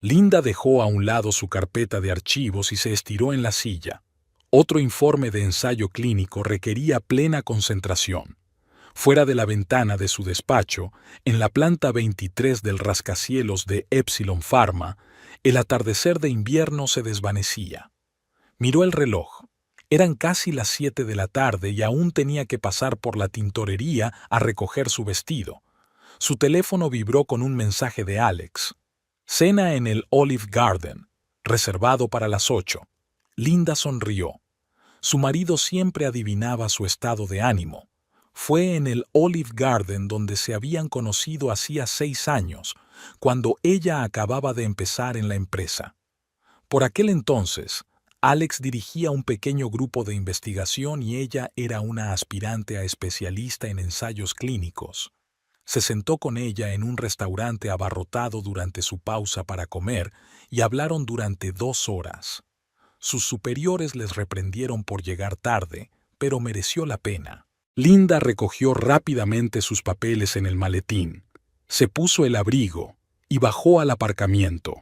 Linda dejó a un lado su carpeta de archivos y se estiró en la silla. Otro informe de ensayo clínico requería plena concentración. Fuera de la ventana de su despacho, en la planta 23 del rascacielos de Epsilon Pharma, el atardecer de invierno se desvanecía. Miró el reloj. Eran casi las 7 de la tarde y aún tenía que pasar por la tintorería a recoger su vestido. Su teléfono vibró con un mensaje de Alex. Cena en el Olive Garden, reservado para las 8. Linda sonrió. Su marido siempre adivinaba su estado de ánimo. Fue en el Olive Garden donde se habían conocido hacía 6 años, cuando ella acababa de empezar en la empresa. Por aquel entonces, Alex dirigía un pequeño grupo de investigación y ella era una aspirante a especialista en ensayos clínicos. Se sentó con ella en un restaurante abarrotado durante su pausa para comer y hablaron durante 2 horas. Sus superiores les reprendieron por llegar tarde, pero mereció la pena. Linda recogió rápidamente sus papeles en el maletín, se puso el abrigo y bajó al aparcamiento.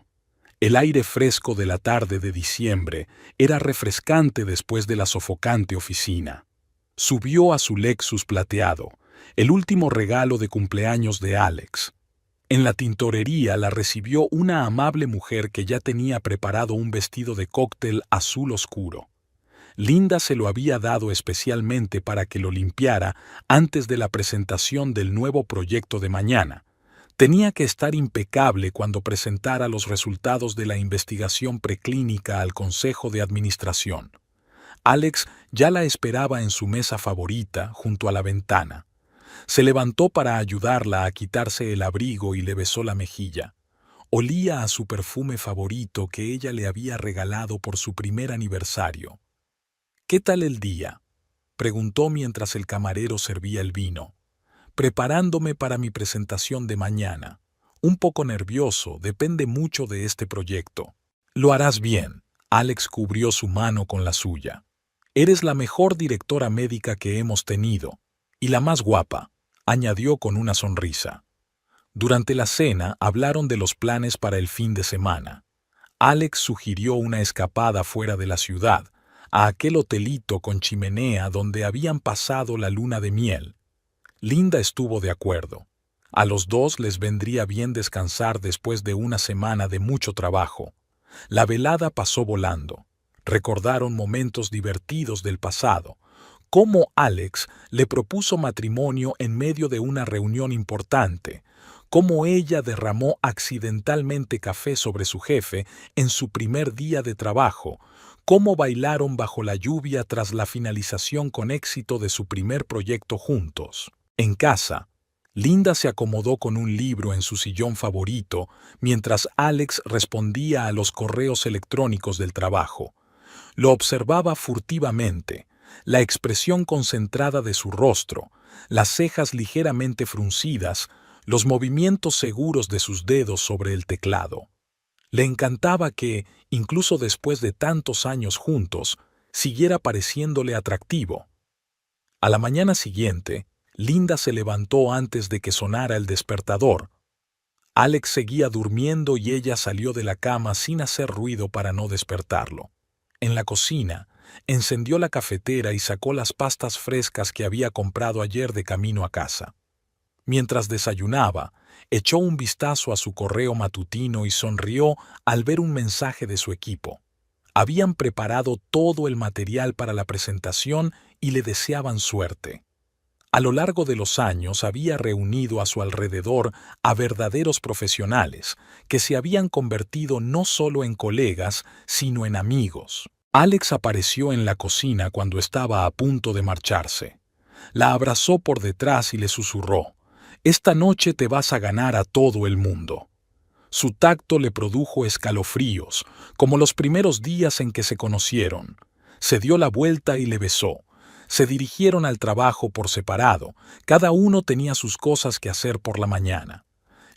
El aire fresco de la tarde de diciembre era refrescante después de la sofocante oficina. Subió a su Lexus plateado, el último regalo de cumpleaños de Alex. En la tintorería la recibió una amable mujer que ya tenía preparado un vestido de cóctel azul oscuro. Linda se lo había dado especialmente para que lo limpiara antes de la presentación del nuevo proyecto de mañana. Tenía que estar impecable cuando presentara los resultados de la investigación preclínica al Consejo de Administración. Alex ya la esperaba en su mesa favorita, junto a la ventana. Se levantó para ayudarla a quitarse el abrigo y le besó la mejilla. Olía a su perfume favorito que ella le había regalado por su primer aniversario. «¿Qué tal el día?», preguntó mientras el camarero servía el vino. «Preparándome para mi presentación de mañana. Un poco nervioso, depende mucho de este proyecto». «Lo harás bien», Alex cubrió su mano con la suya. «Eres la mejor directora médica que hemos tenido, y la más guapa», añadió con una sonrisa. Durante la cena hablaron de los planes para el fin de semana. Alex sugirió una escapada fuera de la ciudad, a aquel hotelito con chimenea donde habían pasado la luna de miel. Linda estuvo de acuerdo. A los dos les vendría bien descansar después de una semana de mucho trabajo. La velada pasó volando. Recordaron momentos divertidos del pasado, cómo Alex le propuso matrimonio en medio de una reunión importante, cómo ella derramó accidentalmente café sobre su jefe en su primer día de trabajo, cómo bailaron bajo la lluvia tras la finalización con éxito de su primer proyecto juntos. En casa, Linda se acomodó con un libro en su sillón favorito mientras Alex respondía a los correos electrónicos del trabajo. Lo observaba furtivamente, la expresión concentrada de su rostro, las cejas ligeramente fruncidas, los movimientos seguros de sus dedos sobre el teclado. Le encantaba que, incluso después de tantos años juntos, siguiera pareciéndole atractivo. A la mañana siguiente, Linda se levantó antes de que sonara el despertador. Alex seguía durmiendo y ella salió de la cama sin hacer ruido para no despertarlo. En la cocina, encendió la cafetera y sacó las pastas frescas que había comprado ayer de camino a casa. Mientras desayunaba, echó un vistazo a su correo matutino y sonrió al ver un mensaje de su equipo. Habían preparado todo el material para la presentación y le deseaban suerte. A lo largo de los años había reunido a su alrededor a verdaderos profesionales que se habían convertido no solo en colegas, sino en amigos. Alex apareció en la cocina cuando estaba a punto de marcharse. La abrazó por detrás y le susurró: «Esta noche te vas a ganar a todo el mundo». Su tacto le produjo escalofríos, como los primeros días en que se conocieron. Se dio la vuelta y le besó. Se dirigieron al trabajo por separado, cada uno tenía sus cosas que hacer por la mañana.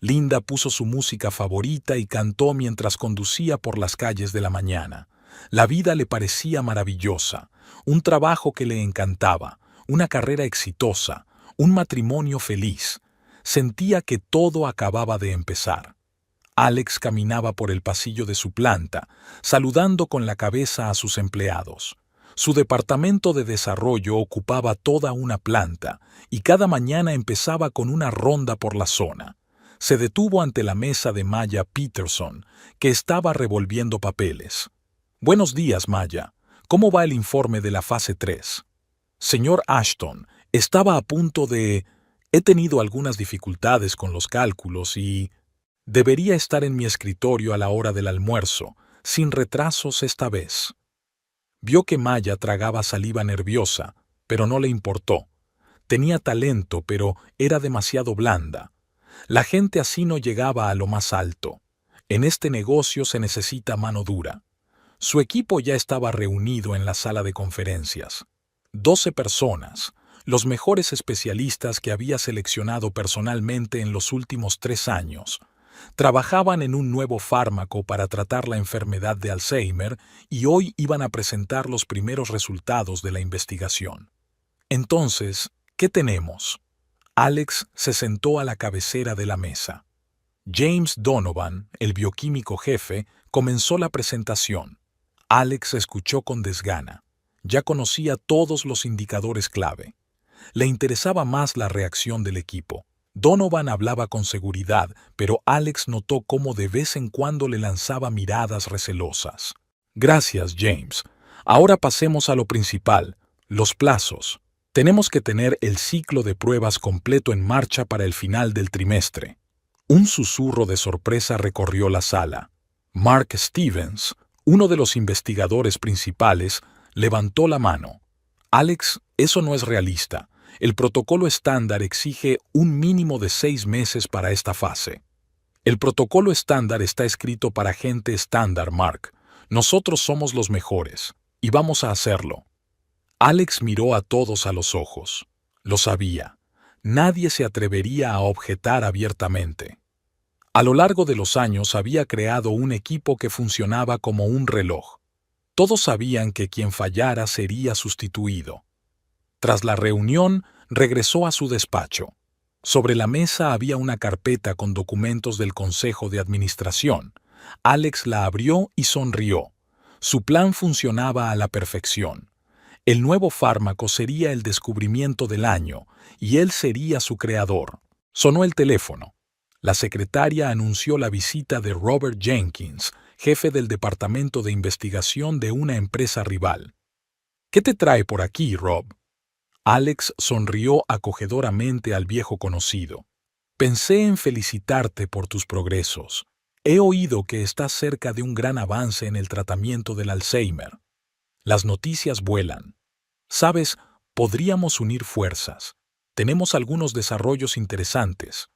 Linda puso su música favorita y cantó mientras conducía por las calles de la mañana. La vida le parecía maravillosa, un trabajo que le encantaba, una carrera exitosa, un matrimonio feliz. Sentía que todo acababa de empezar. Alex caminaba por el pasillo de su planta, saludando con la cabeza a sus empleados. Su departamento de desarrollo ocupaba toda una planta y cada mañana empezaba con una ronda por la zona. Se detuvo ante la mesa de Maya Peterson, que estaba revolviendo papeles. «Buenos días, Maya. ¿Cómo va el informe de la fase 3? Señor Ashton, estaba a punto de... He tenido algunas dificultades con los cálculos y... Debería estar en mi escritorio a la hora del almuerzo, sin retrasos esta vez». Vio que Maya tragaba saliva nerviosa, pero no le importó. Tenía talento, pero era demasiado blanda. La gente así no llegaba a lo más alto. En este negocio se necesita mano dura. Su equipo ya estaba reunido en la sala de conferencias. 12 personas, los mejores especialistas que había seleccionado personalmente en los últimos 3 años. Trabajaban en un nuevo fármaco para tratar la enfermedad de Alzheimer y hoy iban a presentar los primeros resultados de la investigación. Entonces, ¿qué tenemos? Alex se sentó a la cabecera de la mesa. James Donovan, el bioquímico jefe, comenzó la presentación. Alex escuchó con desgana. Ya conocía todos los indicadores clave. Le interesaba más la reacción del equipo. Donovan hablaba con seguridad, pero Alex notó cómo de vez en cuando le lanzaba miradas recelosas. «Gracias, James. Ahora pasemos a lo principal, los plazos. Tenemos que tener el ciclo de pruebas completo en marcha para el final del trimestre». Un susurro de sorpresa recorrió la sala. Mark Stevens, uno de los investigadores principales, levantó la mano. «Alex, eso no es realista. El protocolo estándar exige un mínimo de 6 meses para esta fase». «El protocolo estándar está escrito para gente estándar, Mark. Nosotros somos los mejores, y vamos a hacerlo». Alex miró a todos a los ojos. Lo sabía. Nadie se atrevería a objetar abiertamente. A lo largo de los años había creado un equipo que funcionaba como un reloj. Todos sabían que quien fallara sería sustituido. Tras la reunión, regresó a su despacho. Sobre la mesa había una carpeta con documentos del Consejo de Administración. Alex la abrió y sonrió. Su plan funcionaba a la perfección. El nuevo fármaco sería el descubrimiento del año, y él sería su creador. Sonó el teléfono. La secretaria anunció la visita de Robert Jenkins, jefe del departamento de investigación de una empresa rival. «¿Qué te trae por aquí, Rob?» Alex sonrió acogedoramente al viejo conocido. «Pensé en felicitarte por tus progresos. He oído que estás cerca de un gran avance en el tratamiento del Alzheimer. Las noticias vuelan. Sabes, podríamos unir fuerzas. Tenemos algunos desarrollos interesantes.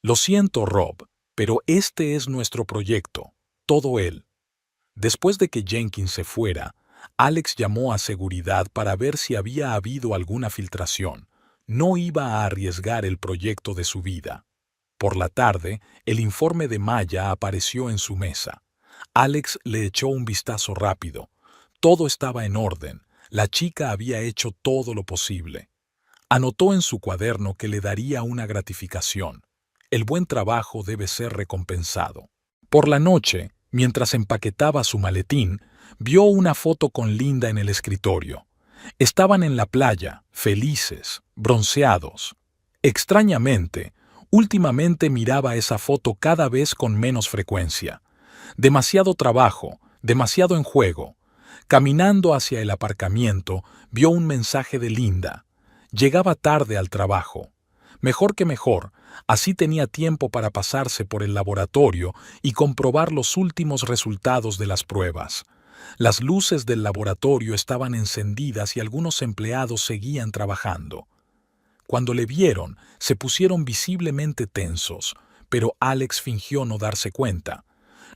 Lo siento, Rob, pero este es nuestro proyecto, todo él». Después de que Jenkins se fuera, Alex llamó a seguridad para ver si había habido alguna filtración. No iba a arriesgar el proyecto de su vida. Por la tarde, el informe de Maya apareció en su mesa. Alex le echó un vistazo rápido. Todo estaba en orden. La chica había hecho todo lo posible. Anotó en su cuaderno que le daría una gratificación. El buen trabajo debe ser recompensado. Por la noche, mientras empaquetaba su maletín, vio una foto con Linda en el escritorio. Estaban en la playa, felices, bronceados. Extrañamente, últimamente miraba esa foto cada vez con menos frecuencia. Demasiado trabajo, demasiado en juego. Caminando hacia el aparcamiento, vio un mensaje de Linda. Llegaba tarde al trabajo. Mejor que mejor, así tenía tiempo para pasarse por el laboratorio y comprobar los últimos resultados de las pruebas. Las luces del laboratorio estaban encendidas y algunos empleados seguían trabajando. Cuando le vieron, se pusieron visiblemente tensos, pero Alex fingió no darse cuenta.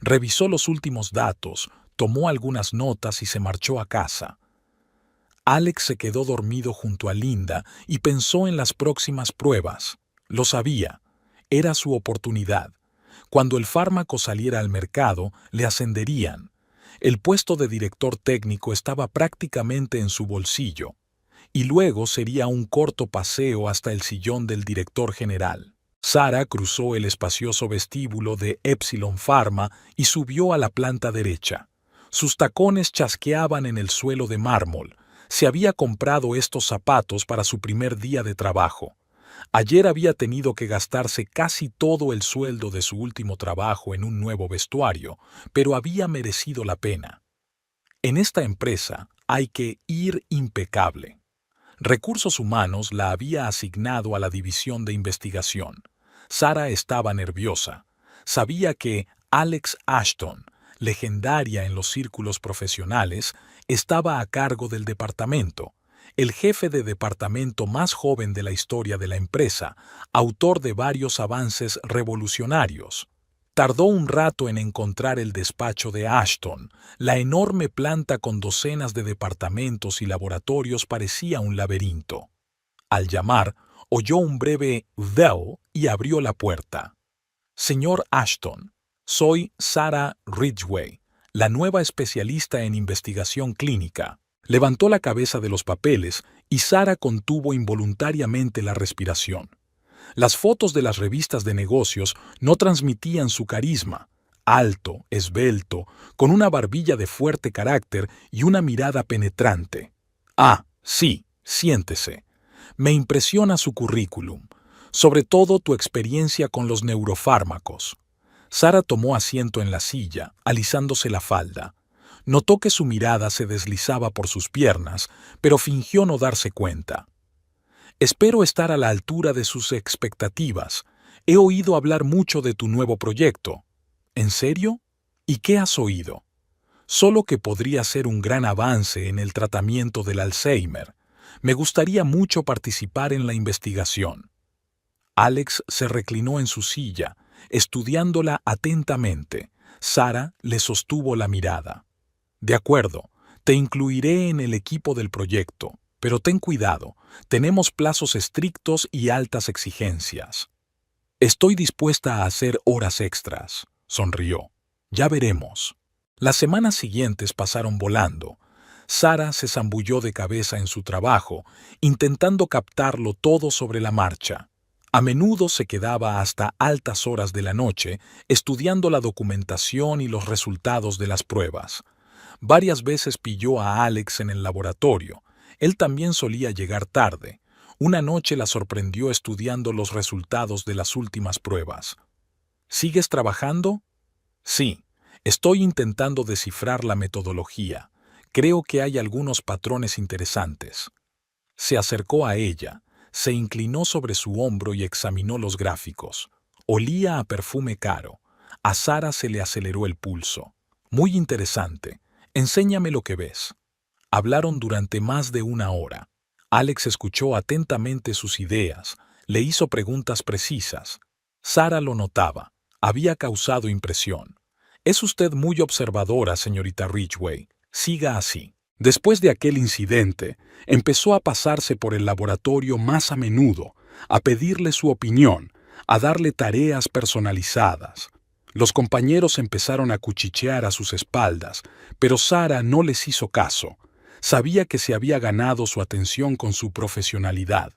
Revisó los últimos datos, tomó algunas notas y se marchó a casa. Alex se quedó dormido junto a Linda y pensó en las próximas pruebas. Lo sabía. Era su oportunidad. Cuando el fármaco saliera al mercado, le ascenderían. El puesto de director técnico estaba prácticamente en su bolsillo. Y luego sería un corto paseo hasta el sillón del director general. Sara cruzó el espacioso vestíbulo de Epsilon Pharma y subió a la planta derecha. Sus tacones chasqueaban en el suelo de mármol. Se había comprado estos zapatos para su primer día de trabajo. Ayer había tenido que gastarse casi todo el sueldo de su último trabajo en un nuevo vestuario, pero había merecido la pena. En esta empresa hay que ir impecable. Recursos Humanos la había asignado a la división de investigación. Sara estaba nerviosa. Sabía que Alex Ashton, legendaria en los círculos profesionales, estaba a cargo del departamento, el jefe de departamento más joven de la historia de la empresa, autor de varios avances revolucionarios. Tardó un rato en encontrar el despacho de Ashton. La enorme planta con docenas de departamentos y laboratorios parecía un laberinto. Al llamar, oyó un breve "Bell" y abrió la puerta. Señor Ashton, soy Sara Ridgway, la nueva especialista en investigación clínica. Levantó la cabeza de los papeles y Sara contuvo involuntariamente la respiración. Las fotos de las revistas de negocios no transmitían su carisma. Alto, esbelto, con una barbilla de fuerte carácter y una mirada penetrante. Ah, sí, siéntese. Me impresiona su currículum, sobre todo tu experiencia con los neurofármacos. Sara tomó asiento en la silla, alisándose la falda. Notó que su mirada se deslizaba por sus piernas, pero fingió no darse cuenta. Espero estar a la altura de sus expectativas. He oído hablar mucho de tu nuevo proyecto. ¿En serio? ¿Y qué has oído? Solo que podría ser un gran avance en el tratamiento del Alzheimer. Me gustaría mucho participar en la investigación. Alex se reclinó en su silla, estudiándola atentamente. Sara le sostuvo la mirada. De acuerdo, te incluiré en el equipo del proyecto. Pero ten cuidado, tenemos plazos estrictos y altas exigencias. Estoy dispuesta a hacer horas extras, sonrió. Ya veremos. Las semanas siguientes pasaron volando. Sara se zambulló de cabeza en su trabajo, intentando captarlo todo sobre la marcha. A menudo se quedaba hasta altas horas de la noche estudiando la documentación y los resultados de las pruebas. Varias veces pilló a Alex en el laboratorio. Él también solía llegar tarde. Una noche la sorprendió estudiando los resultados de las últimas pruebas. ¿Sigues trabajando? Sí, estoy intentando descifrar la metodología. Creo que hay algunos patrones interesantes. Se acercó a ella, se inclinó sobre su hombro y examinó los gráficos. Olía a perfume caro. A Sara se le aceleró el pulso. Muy interesante. Enséñame lo que ves. Hablaron durante más de una hora. Alex escuchó atentamente sus ideas, le hizo preguntas precisas. Sara lo notaba. Había causado impresión. Es usted muy observadora, señorita Ridgway. Siga así. Después de aquel incidente, empezó a pasarse por el laboratorio más a menudo, a pedirle su opinión, a darle tareas personalizadas. Los compañeros empezaron a cuchichear a sus espaldas, pero Sara no les hizo caso. Sabía que se había ganado su atención con su profesionalidad.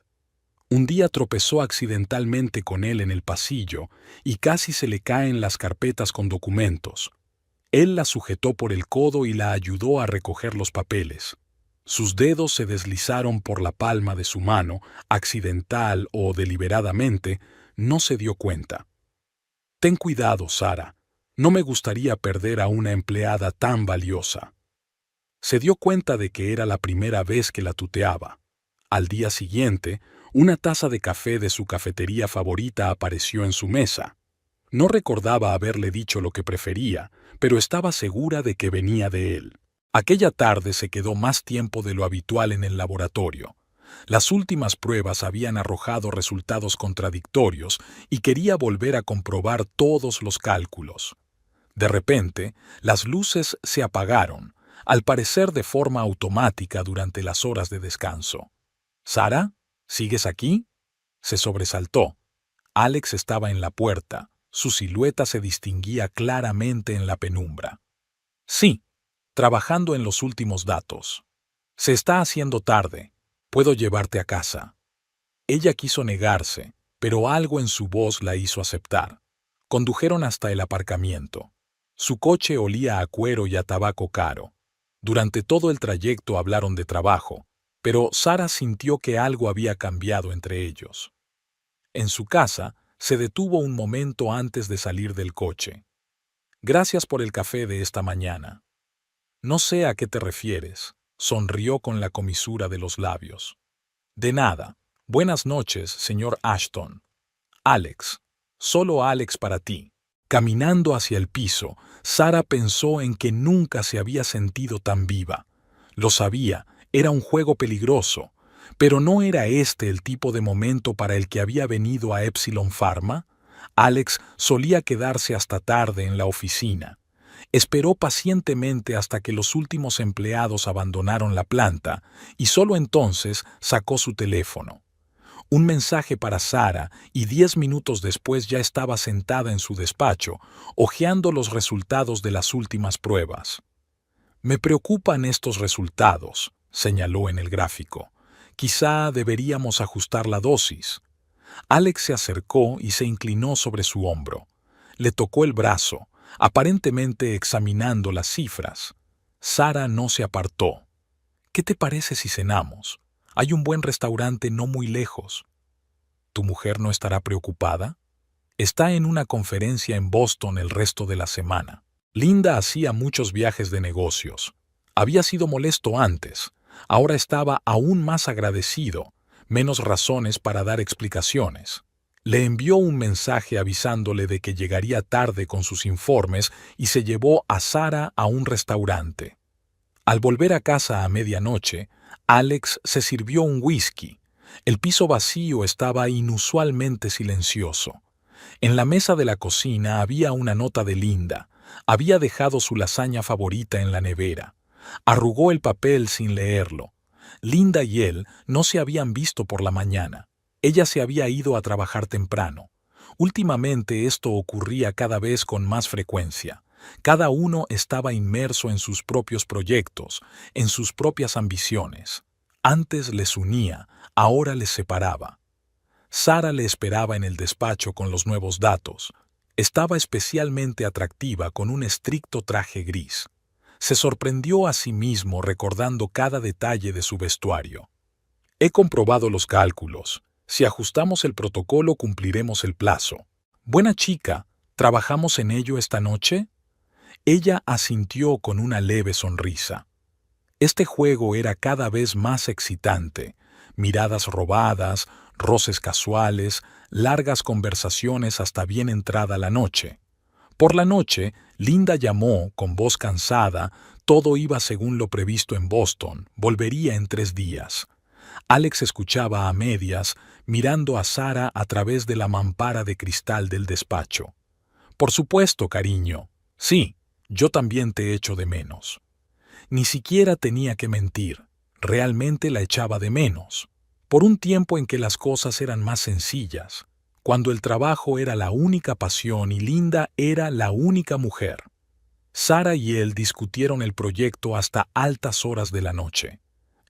Un día tropezó accidentalmente con él en el pasillo y casi se le caen las carpetas con documentos. Él la sujetó por el codo y la ayudó a recoger los papeles. Sus dedos se deslizaron por la palma de su mano, accidental o deliberadamente, no se dio cuenta. Ten cuidado, Sara. No me gustaría perder a una empleada tan valiosa. Se dio cuenta de que era la primera vez que la tuteaba. Al día siguiente, una taza de café de su cafetería favorita apareció en su mesa. No recordaba haberle dicho lo que prefería, pero estaba segura de que venía de él. Aquella tarde se quedó más tiempo de lo habitual en el laboratorio. Las últimas pruebas habían arrojado resultados contradictorios y quería volver a comprobar todos los cálculos. De repente, las luces se apagaron, al parecer de forma automática durante las horas de descanso. «¿Sara? ¿Sigues aquí?» Se sobresaltó. Alex estaba en la puerta. Su silueta se distinguía claramente en la penumbra. «Sí, trabajando en los últimos datos. Se está haciendo tarde. Puedo llevarte a casa». Ella quiso negarse, pero algo en su voz la hizo aceptar. Condujeron hasta el aparcamiento. Su coche olía a cuero y a tabaco caro. Durante todo el trayecto hablaron de trabajo, pero Sara sintió que algo había cambiado entre ellos. En su casa, se detuvo un momento antes de salir del coche. Gracias por el café de esta mañana. No sé a qué te refieres, sonrió con la comisura de los labios. De nada. Buenas noches, señor Ashton. Alex. Solo Alex para ti. Caminando hacia el piso, Sara pensó en que nunca se había sentido tan viva. Lo sabía, era un juego peligroso, pero ¿no era este el tipo de momento para el que había venido a Epsilon Pharma? Alex solía quedarse hasta tarde en la oficina. Esperó pacientemente hasta que los últimos empleados abandonaron la planta y solo entonces sacó su teléfono. Un mensaje para Sara y 10 minutos después ya estaba sentada en su despacho, hojeando los resultados de las últimas pruebas. Me preocupan estos resultados, señaló en el gráfico. Quizá deberíamos ajustar la dosis. Alex se acercó y se inclinó sobre su hombro. Le tocó el brazo, aparentemente examinando las cifras. Sara no se apartó. ¿Qué te parece si cenamos? Hay un buen restaurante no muy lejos. ¿Tu mujer no estará preocupada? Está en una conferencia en Boston el resto de la semana. Linda hacía muchos viajes de negocios. Había sido molesto antes. Ahora estaba aún más agradecido, menos razones para dar explicaciones. Le envió un mensaje avisándole de que llegaría tarde con sus informes y se llevó a Sara a un restaurante. Al volver a casa a medianoche, Alex se sirvió un whisky. El piso vacío estaba inusualmente silencioso. En la mesa de la cocina había una nota de Linda. Había dejado su lasaña favorita en la nevera. Arrugó el papel sin leerlo. Linda y él no se habían visto por la mañana. Ella se había ido a trabajar temprano. Últimamente esto ocurría cada vez con más frecuencia. Cada uno estaba inmerso en sus propios proyectos, en sus propias ambiciones. Antes les unía, ahora les separaba. Sara le esperaba en el despacho con los nuevos datos. Estaba especialmente atractiva con un estricto traje gris. Se sorprendió a sí mismo recordando cada detalle de su vestuario. He comprobado los cálculos. Si ajustamos el protocolo cumpliremos el plazo. Buena chica, ¿trabajamos en ello esta noche? Ella asintió con una leve sonrisa. Este juego era cada vez más excitante. Miradas robadas, roces casuales, largas conversaciones hasta bien entrada la noche. Por la noche, Linda llamó, con voz cansada, todo iba según lo previsto en Boston, volvería en 3 días. Alex escuchaba a medias, mirando a Sara a través de la mampara de cristal del despacho. Por supuesto, cariño. Sí, yo también te echo de menos. Ni siquiera tenía que mentir, realmente la echaba de menos. Por un tiempo en que las cosas eran más sencillas, cuando el trabajo era la única pasión y Linda era la única mujer. Sara y él discutieron el proyecto hasta altas horas de la noche.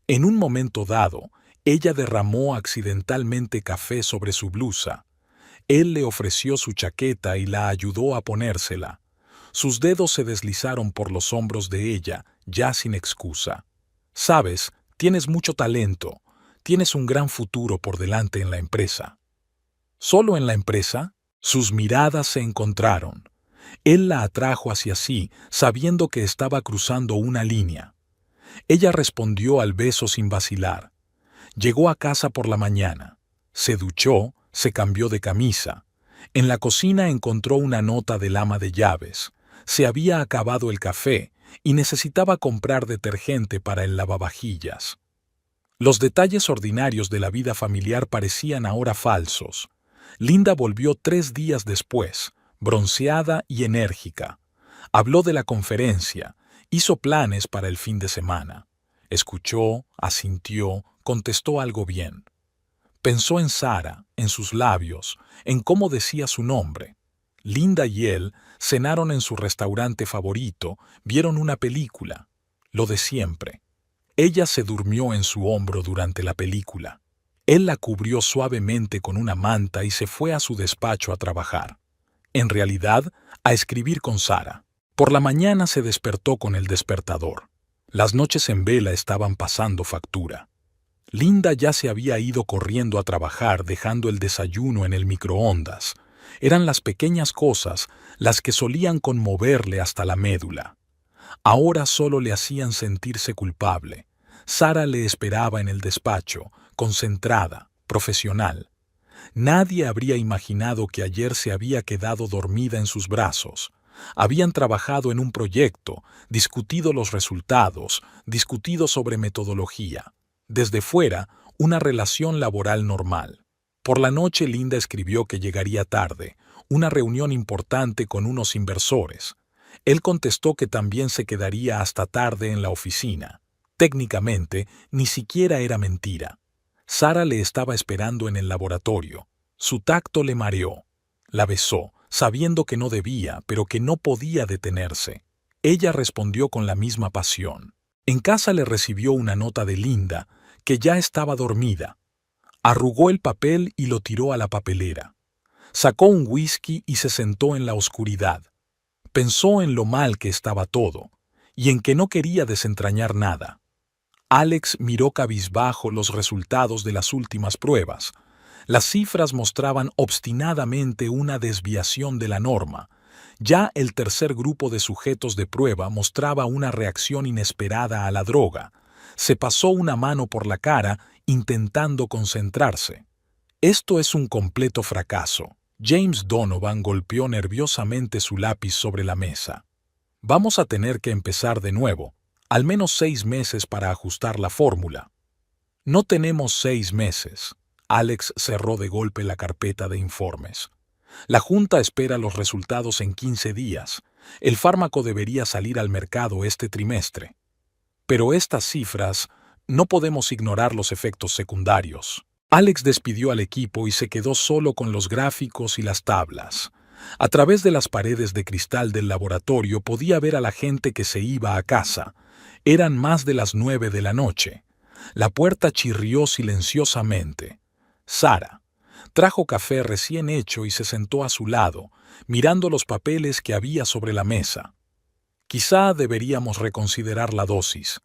En un momento dado, ella derramó accidentalmente café sobre su blusa. Él le ofreció su chaqueta y la ayudó a ponérsela. Sus dedos se deslizaron por los hombros de ella, ya sin excusa. Sabes, tienes mucho talento. Tienes un gran futuro por delante en la empresa. ¿Solo en la empresa? Sus miradas se encontraron. Él la atrajo hacia sí, sabiendo que estaba cruzando una línea. Ella respondió al beso sin vacilar. Llegó a casa por la mañana. Se duchó, se cambió de camisa. En la cocina encontró una nota del ama de llaves. Se había acabado el café y necesitaba comprar detergente para el lavavajillas. Los detalles ordinarios de la vida familiar parecían ahora falsos. Linda volvió 3 días después, bronceada y enérgica. Habló de la conferencia, hizo planes para el fin de semana. Escuchó, asintió, contestó algo bien. Pensó en Sara, en sus labios, en cómo decía su nombre. Linda y él cenaron en su restaurante favorito, vieron una película, lo de siempre. Ella se durmió en su hombro durante la película. Él la cubrió suavemente con una manta y se fue a su despacho a trabajar. En realidad, a escribir con Sara. Por la mañana se despertó con el despertador. Las noches en vela estaban pasando factura. Linda ya se había ido corriendo a trabajar dejando el desayuno en el microondas. Eran las pequeñas cosas las que solían conmoverle hasta la médula. Ahora solo le hacían sentirse culpable. Sara le esperaba en el despacho, concentrada, profesional. Nadie habría imaginado que ayer se había quedado dormida en sus brazos. Habían trabajado en un proyecto, discutido los resultados, discutido sobre metodología. Desde fuera, una relación laboral normal. Por la noche Linda escribió que llegaría tarde, una reunión importante con unos inversores. Él contestó que también se quedaría hasta tarde en la oficina. Técnicamente, ni siquiera era mentira. Sara le estaba esperando en el laboratorio. Su tacto le mareó. La besó, sabiendo que no debía, pero que no podía detenerse. Ella respondió con la misma pasión. En casa le recibió una nota de Linda, que ya estaba dormida. Arrugó el papel y lo tiró a la papelera. Sacó un whisky y se sentó en la oscuridad. Pensó en lo mal que estaba todo, y en que no quería desentrañar nada. Alex miró cabizbajo los resultados de las últimas pruebas. Las cifras mostraban obstinadamente una desviación de la norma. Ya el tercer grupo de sujetos de prueba mostraba una reacción inesperada a la droga. Se pasó una mano por la cara intentando concentrarse. Esto es un completo fracaso. James Donovan golpeó nerviosamente su lápiz sobre la mesa. Vamos a tener que empezar de nuevo. Al menos 6 meses para ajustar la fórmula. No tenemos 6 meses. Alex cerró de golpe la carpeta de informes. La Junta espera los resultados en 15 días. El fármaco debería salir al mercado este trimestre. Pero estas cifras, no podemos ignorar los efectos secundarios. Alex despidió al equipo y se quedó solo con los gráficos y las tablas. A través de las paredes de cristal del laboratorio podía ver a la gente que se iba a casa. Eran más de las 9 de la noche. La puerta chirrió silenciosamente. Sara trajo café recién hecho y se sentó a su lado, mirando los papeles que había sobre la mesa. Quizá deberíamos reconsiderar la dosis,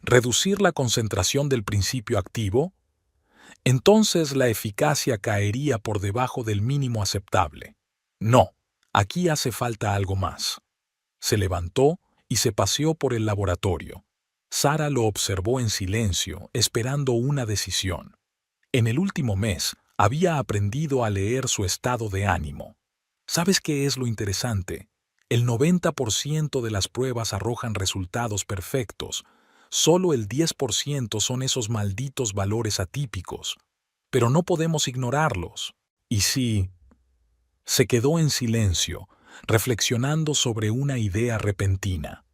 reducir la concentración del principio activo. Entonces la eficacia caería por debajo del mínimo aceptable. No, aquí hace falta algo más. Se levantó y se paseó por el laboratorio. Sara lo observó en silencio, esperando una decisión. En el último mes, había aprendido a leer su estado de ánimo. ¿Sabes qué es lo interesante? El 90% de las pruebas arrojan resultados perfectos. Solo el 10% son esos malditos valores atípicos. Pero no podemos ignorarlos. Y sí, se quedó en silencio, reflexionando sobre una idea repentina.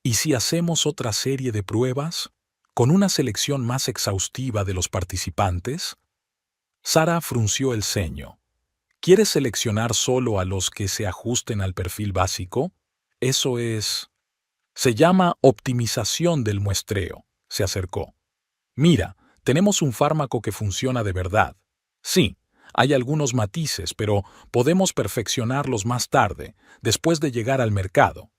¿Y si hacemos otra serie de pruebas? ¿Con una selección más exhaustiva de los participantes? Sara frunció el ceño. ¿Quieres seleccionar solo a los que se ajusten al perfil básico? Eso es... Se llama optimización del muestreo. Se acercó. Mira, tenemos un fármaco que funciona de verdad. Sí, hay algunos matices, pero podemos perfeccionarlos más tarde, después de llegar al mercado.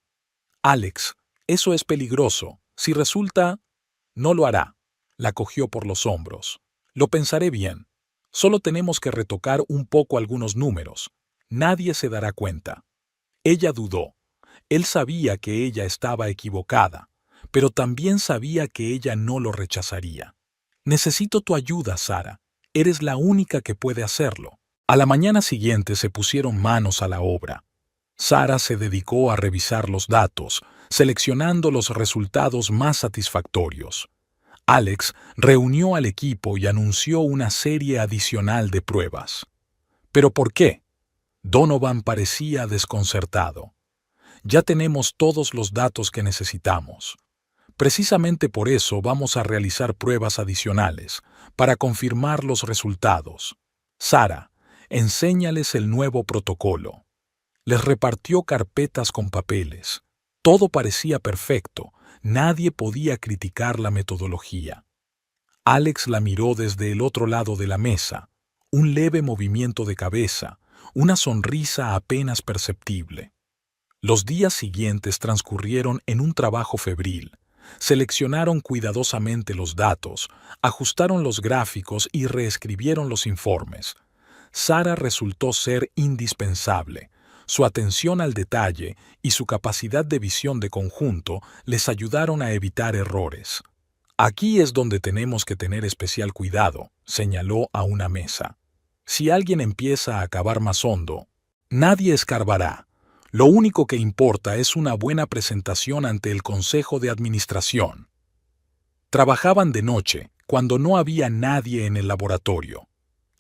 Alex, eso es peligroso. Si resulta... No lo hará. La cogió por los hombros. Lo pensaré bien. Solo tenemos que retocar un poco algunos números. Nadie se dará cuenta. Ella dudó. Él sabía que ella estaba equivocada, pero también sabía que ella no lo rechazaría. Necesito tu ayuda, Sara. Eres la única que puede hacerlo. A la mañana siguiente se pusieron manos a la obra. Sara se dedicó a revisar los datos, seleccionando los resultados más satisfactorios. Alex reunió al equipo y anunció una serie adicional de pruebas. ¿Pero por qué? Donovan parecía desconcertado. Ya tenemos todos los datos que necesitamos. Precisamente por eso vamos a realizar pruebas adicionales, para confirmar los resultados. Sara, enséñales el nuevo protocolo. Les repartió carpetas con papeles. Todo parecía perfecto, nadie podía criticar la metodología. Alex la miró desde el otro lado de la mesa. Un leve movimiento de cabeza, una sonrisa apenas perceptible. Los días siguientes transcurrieron en un trabajo febril. Seleccionaron cuidadosamente los datos, ajustaron los gráficos y reescribieron los informes. Sara resultó ser indispensable. Su atención al detalle y su capacidad de visión de conjunto les ayudaron a evitar errores. Aquí es donde tenemos que tener especial cuidado, señaló a una mesa. Si alguien empieza a cavar más hondo, nadie escarbará. Lo único que importa es una buena presentación ante el Consejo de Administración. Trabajaban de noche, cuando no había nadie en el laboratorio.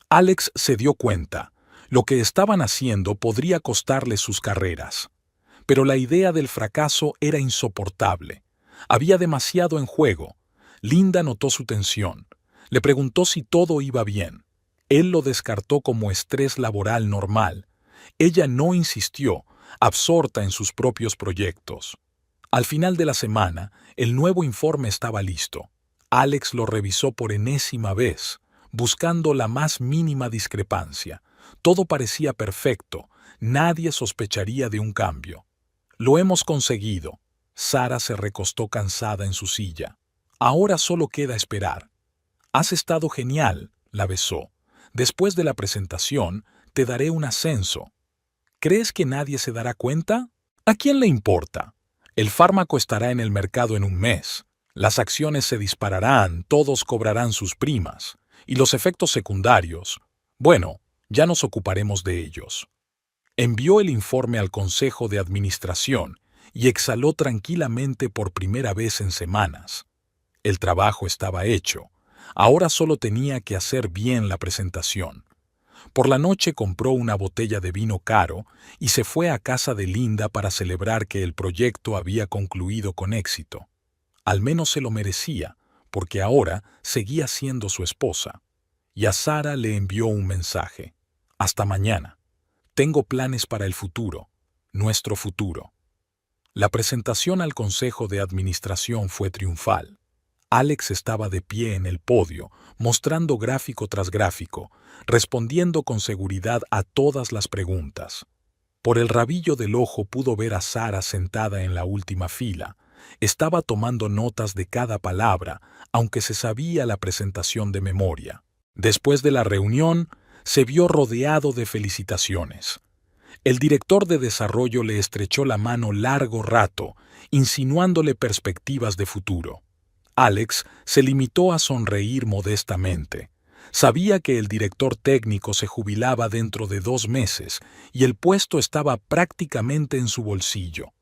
Alex se dio cuenta. Lo que estaban haciendo podría costarles sus carreras. Pero la idea del fracaso era insoportable. Había demasiado en juego. Linda notó su tensión. Le preguntó si todo iba bien. Él lo descartó como estrés laboral normal. Ella no insistió, absorta en sus propios proyectos. Al final de la semana, el nuevo informe estaba listo. Alex lo revisó por enésima vez, buscando la más mínima discrepancia. Todo parecía perfecto, nadie sospecharía de un cambio. Lo hemos conseguido. Sara se recostó cansada en su silla. Ahora solo queda esperar. Has estado genial, la besó. Después de la presentación, te daré un ascenso. ¿Crees que nadie se dará cuenta? ¿A quién le importa? El fármaco estará en el mercado en un mes. Las acciones se dispararán, todos cobrarán sus primas. Y los efectos secundarios, bueno, ya nos ocuparemos de ellos. Envió el informe al Consejo de Administración y exhaló tranquilamente por primera vez en semanas. El trabajo estaba hecho. Ahora solo tenía que hacer bien la presentación. Por la noche compró una botella de vino caro y se fue a casa de Linda para celebrar que el proyecto había concluido con éxito. Al menos se lo merecía, porque ahora seguía siendo su esposa. Y a Sara le envió un mensaje. Hasta mañana. Tengo planes para el futuro, nuestro futuro. La presentación al Consejo de Administración fue triunfal. Alex estaba de pie en el podio, mostrando gráfico tras gráfico, respondiendo con seguridad a todas las preguntas. Por el rabillo del ojo pudo ver a Sara sentada en la última fila. Estaba tomando notas de cada palabra, aunque se sabía la presentación de memoria. Después de la reunión, se vio rodeado de felicitaciones. El director de desarrollo le estrechó la mano largo rato, insinuándole perspectivas de futuro. Alex se limitó a sonreír modestamente. Sabía que el director técnico se jubilaba dentro de 2 meses y el puesto estaba prácticamente en su bolsillo.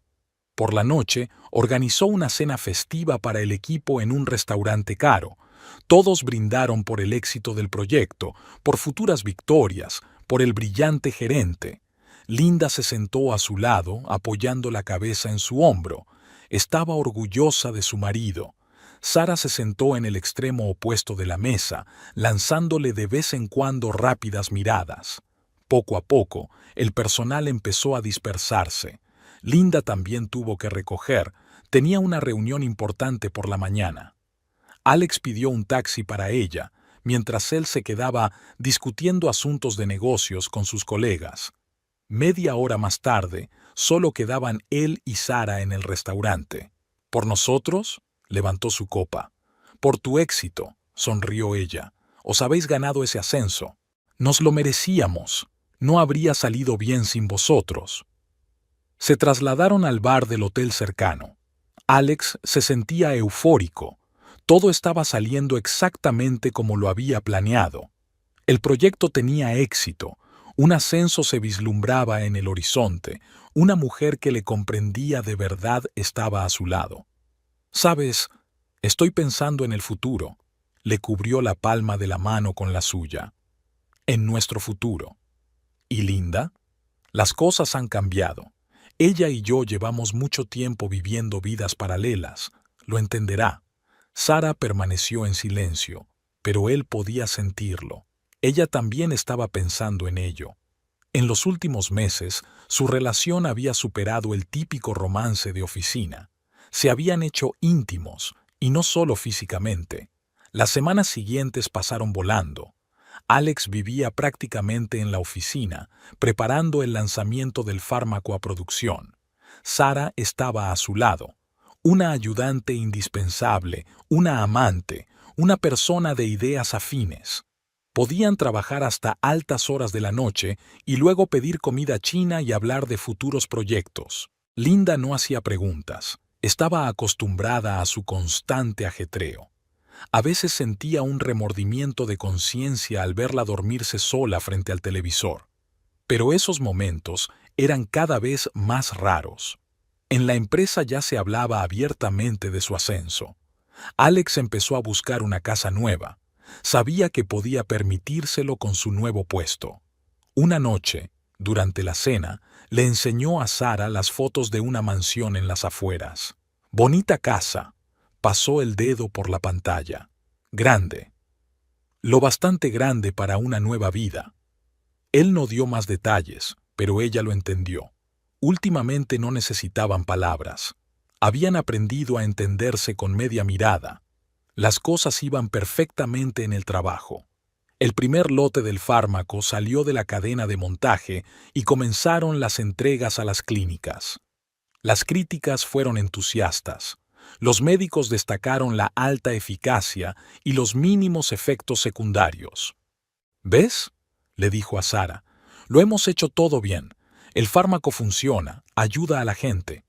Por la noche, organizó una cena festiva para el equipo en un restaurante caro. Todos brindaron por el éxito del proyecto, por futuras victorias, por el brillante gerente. Linda se sentó a su lado, apoyando la cabeza en su hombro. Estaba orgullosa de su marido. Sara se sentó en el extremo opuesto de la mesa, lanzándole de vez en cuando rápidas miradas. Poco a poco, el personal empezó a dispersarse. Linda también tuvo que recoger. Tenía una reunión importante por la mañana. Alex pidió un taxi para ella, mientras él se quedaba discutiendo asuntos de negocios con sus colegas. Media hora más tarde, solo quedaban él y Sara en el restaurante. ¿Por nosotros? Levantó su copa. Por tu éxito, sonrió ella. Os habéis ganado ese ascenso. Nos lo merecíamos. No habría salido bien sin vosotros. Se trasladaron al bar del hotel cercano. Alex se sentía eufórico. Todo estaba saliendo exactamente como lo había planeado. El proyecto tenía éxito. Un ascenso se vislumbraba en el horizonte. Una mujer que le comprendía de verdad estaba a su lado. «Sabes, estoy pensando en el futuro». Le cubrió la palma de la mano con la suya. «En nuestro futuro». ¿Y Linda? Las cosas han cambiado. Ella y yo llevamos mucho tiempo viviendo vidas paralelas. Lo entenderá. Sara permaneció en silencio, pero él podía sentirlo. Ella también estaba pensando en ello. En los últimos meses, su relación había superado el típico romance de oficina. Se habían hecho íntimos, y no solo físicamente. Las semanas siguientes pasaron volando. Alex vivía prácticamente en la oficina, preparando el lanzamiento del fármaco a producción. Sara estaba a su lado, una ayudante indispensable, una amante, una persona de ideas afines. Podían trabajar hasta altas horas de la noche y luego pedir comida china y hablar de futuros proyectos. Linda no hacía preguntas, estaba acostumbrada a su constante ajetreo. A veces sentía un remordimiento de conciencia al verla dormirse sola frente al televisor. Pero esos momentos eran cada vez más raros. En la empresa ya se hablaba abiertamente de su ascenso. Alex empezó a buscar una casa nueva. Sabía que podía permitírselo con su nuevo puesto. Una noche, durante la cena, le enseñó a Sara las fotos de una mansión en las afueras. Bonita casa. Pasó el dedo por la pantalla. Grande. Lo bastante grande para una nueva vida. Él no dio más detalles, pero ella lo entendió. Últimamente no necesitaban palabras. Habían aprendido a entenderse con media mirada. Las cosas iban perfectamente en el trabajo. El primer lote del fármaco salió de la cadena de montaje y comenzaron las entregas a las clínicas. Las críticas fueron entusiastas. Los médicos destacaron la alta eficacia y los mínimos efectos secundarios. ¿Ves?, le dijo a Sara. Lo hemos hecho todo bien. El fármaco funciona, ayuda a la gente.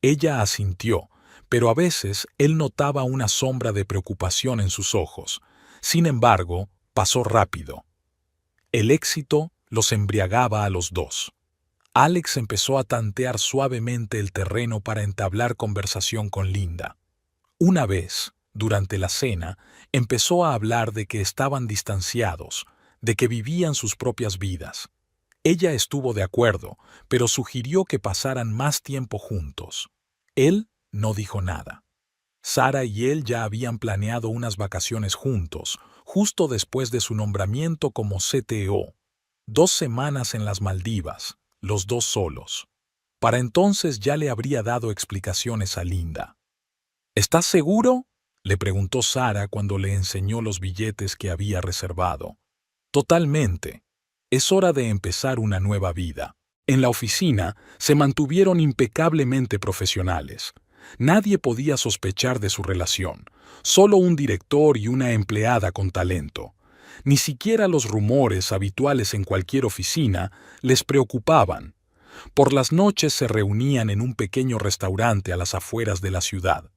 Ella asintió, pero a veces él notaba una sombra de preocupación en sus ojos. Sin embargo, pasó rápido. El éxito los embriagaba a los dos. Alex empezó a tantear suavemente el terreno para entablar conversación con Linda. Una vez, durante la cena, empezó a hablar de que estaban distanciados, de que vivían sus propias vidas. Ella estuvo de acuerdo, pero sugirió que pasaran más tiempo juntos. Él no dijo nada. Sara y él ya habían planeado unas vacaciones juntos, justo después de su nombramiento como CTO. 2 semanas en las Maldivas, los dos solos. Para entonces ya le habría dado explicaciones a Linda. ¿Estás seguro?, le preguntó Sara cuando le enseñó los billetes que había reservado. Totalmente. Es hora de empezar una nueva vida. En la oficina se mantuvieron impecablemente profesionales. Nadie podía sospechar de su relación, solo un director y una empleada con talento. Ni siquiera los rumores habituales en cualquier oficina les preocupaban. Por las noches se reunían en un pequeño restaurante a las afueras de la ciudad.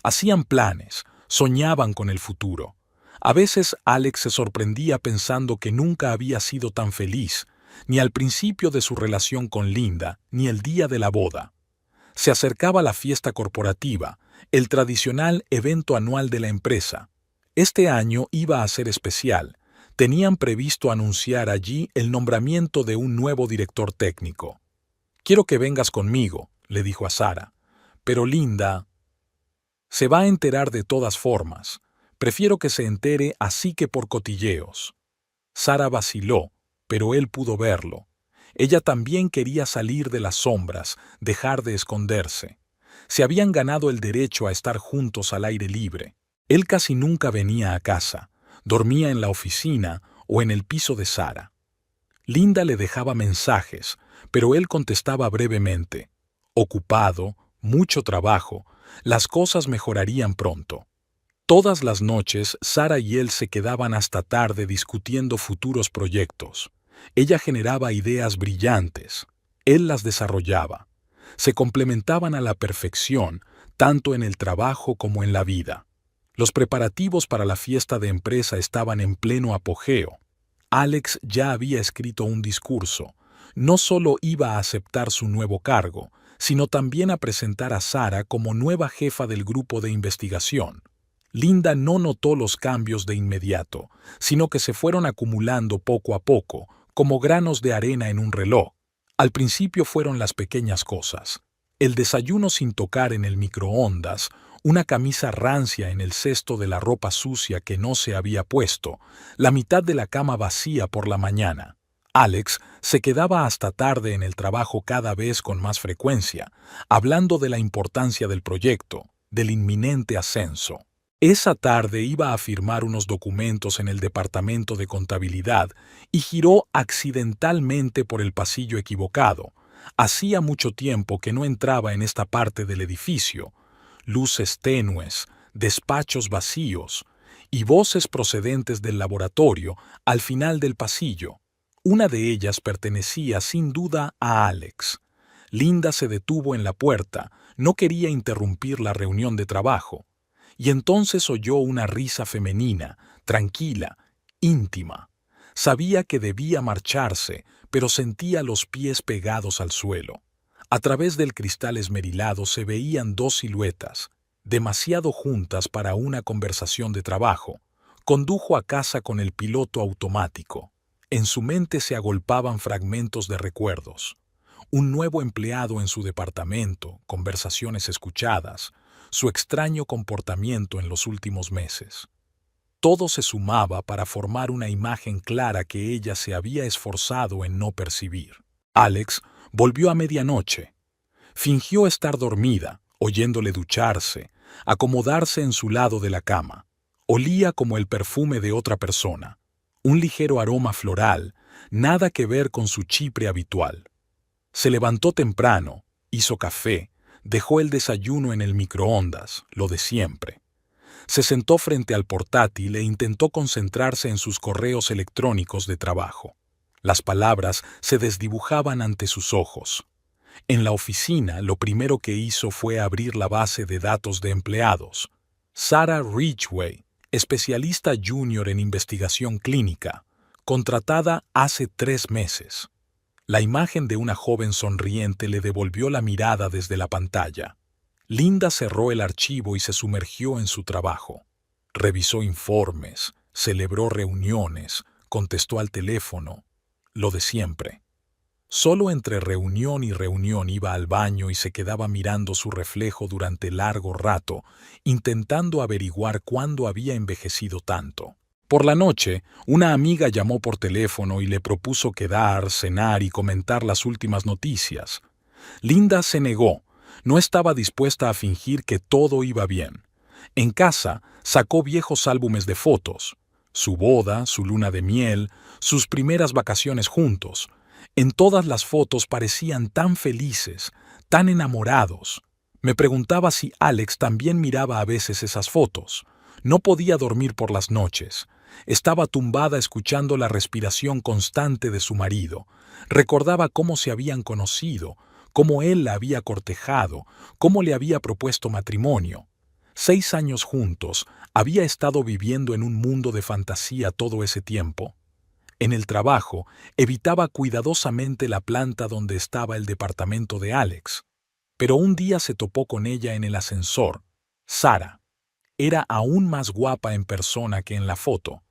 Hacían planes, soñaban con el futuro. A veces Alex se sorprendía pensando que nunca había sido tan feliz, ni al principio de su relación con Linda, ni el día de la boda. Se acercaba la fiesta corporativa, el tradicional evento anual de la empresa. Este año iba a ser especial. Tenían previsto anunciar allí el nombramiento de un nuevo director técnico. «Quiero que vengas conmigo», le dijo a Sara. «Pero Linda se va a enterar de todas formas. Prefiero que se entere así que por cotilleos». Sara vaciló, pero él pudo verlo. Ella también quería salir de las sombras, dejar de esconderse. Se habían ganado el derecho a estar juntos al aire libre. Él casi nunca venía a casa, dormía en la oficina o en el piso de Sara. Linda le dejaba mensajes, pero él contestaba brevemente. Ocupado, mucho trabajo, las cosas mejorarían pronto. Todas las noches, Sara y él se quedaban hasta tarde discutiendo futuros proyectos. Ella generaba ideas brillantes. Él las desarrollaba. Se complementaban a la perfección, tanto en el trabajo como en la vida. Los preparativos para la fiesta de empresa estaban en pleno apogeo. Alex ya había escrito un discurso. No solo iba a aceptar su nuevo cargo, sino también a presentar a Sara como nueva jefa del grupo de investigación. Linda no notó los cambios de inmediato, sino que se fueron acumulando poco a poco, como granos de arena en un reloj. Al principio fueron las pequeñas cosas. El desayuno sin tocar en el microondas, una camisa rancia en el cesto de la ropa sucia que no se había puesto, la mitad de la cama vacía por la mañana. Alex se quedaba hasta tarde en el trabajo cada vez con más frecuencia, hablando de la importancia del proyecto, del inminente ascenso. Esa tarde iba a firmar unos documentos en el departamento de contabilidad y giró accidentalmente por el pasillo equivocado. Hacía mucho tiempo que no entraba en esta parte del edificio. Luces tenues, despachos vacíos y voces procedentes del laboratorio al final del pasillo. Una de ellas pertenecía sin duda a Alex. Linda se detuvo en la puerta, no quería interrumpir la reunión de trabajo. Y entonces oyó una risa femenina, tranquila, íntima. Sabía que debía marcharse, pero sentía los pies pegados al suelo. A través del cristal esmerilado se veían dos siluetas, demasiado juntas para una conversación de trabajo. Condujo a casa con el piloto automático. En su mente se agolpaban fragmentos de recuerdos. Un nuevo empleado en su departamento, conversaciones escuchadas, su extraño comportamiento en los últimos meses. Todo se sumaba para formar una imagen clara que ella se había esforzado en no percibir. Alex volvió a medianoche. Fingió estar dormida, oyéndole ducharse, acomodarse en su lado de la cama. Olía como el perfume de otra persona, un ligero aroma floral, nada que ver con su chipre habitual. Se levantó temprano, hizo café, dejó el desayuno en el microondas, lo de siempre. Se sentó frente al portátil e intentó concentrarse en sus correos electrónicos de trabajo. Las palabras se desdibujaban ante sus ojos. En la oficina, lo primero que hizo fue abrir la base de datos de empleados. Sarah Ridgway, especialista junior en investigación clínica, contratada hace 3 meses. La imagen de una joven sonriente le devolvió la mirada desde la pantalla. Linda cerró el archivo y se sumergió en su trabajo. Revisó informes, celebró reuniones, contestó al teléfono, lo de siempre. Solo entre reunión y reunión iba al baño y se quedaba mirando su reflejo durante largo rato, intentando averiguar cuándo había envejecido tanto. Por la noche, una amiga llamó por teléfono y le propuso quedar, cenar y comentar las últimas noticias. Linda se negó, no estaba dispuesta a fingir que todo iba bien. En casa, sacó viejos álbumes de fotos, su boda, su luna de miel, sus primeras vacaciones juntos. En todas las fotos parecían tan felices, tan enamorados. Me preguntaba si Alex también miraba a veces esas fotos. No podía dormir por las noches. Estaba tumbada escuchando la respiración constante de su marido. Recordaba cómo se habían conocido, cómo él la había cortejado, cómo le había propuesto matrimonio. 6 años juntos, había estado viviendo en un mundo de fantasía todo ese tiempo. En el trabajo, evitaba cuidadosamente la planta donde estaba el departamento de Alex. Pero un día se topó con ella en el ascensor. Sarah. Era aún más guapa en persona que en la foto.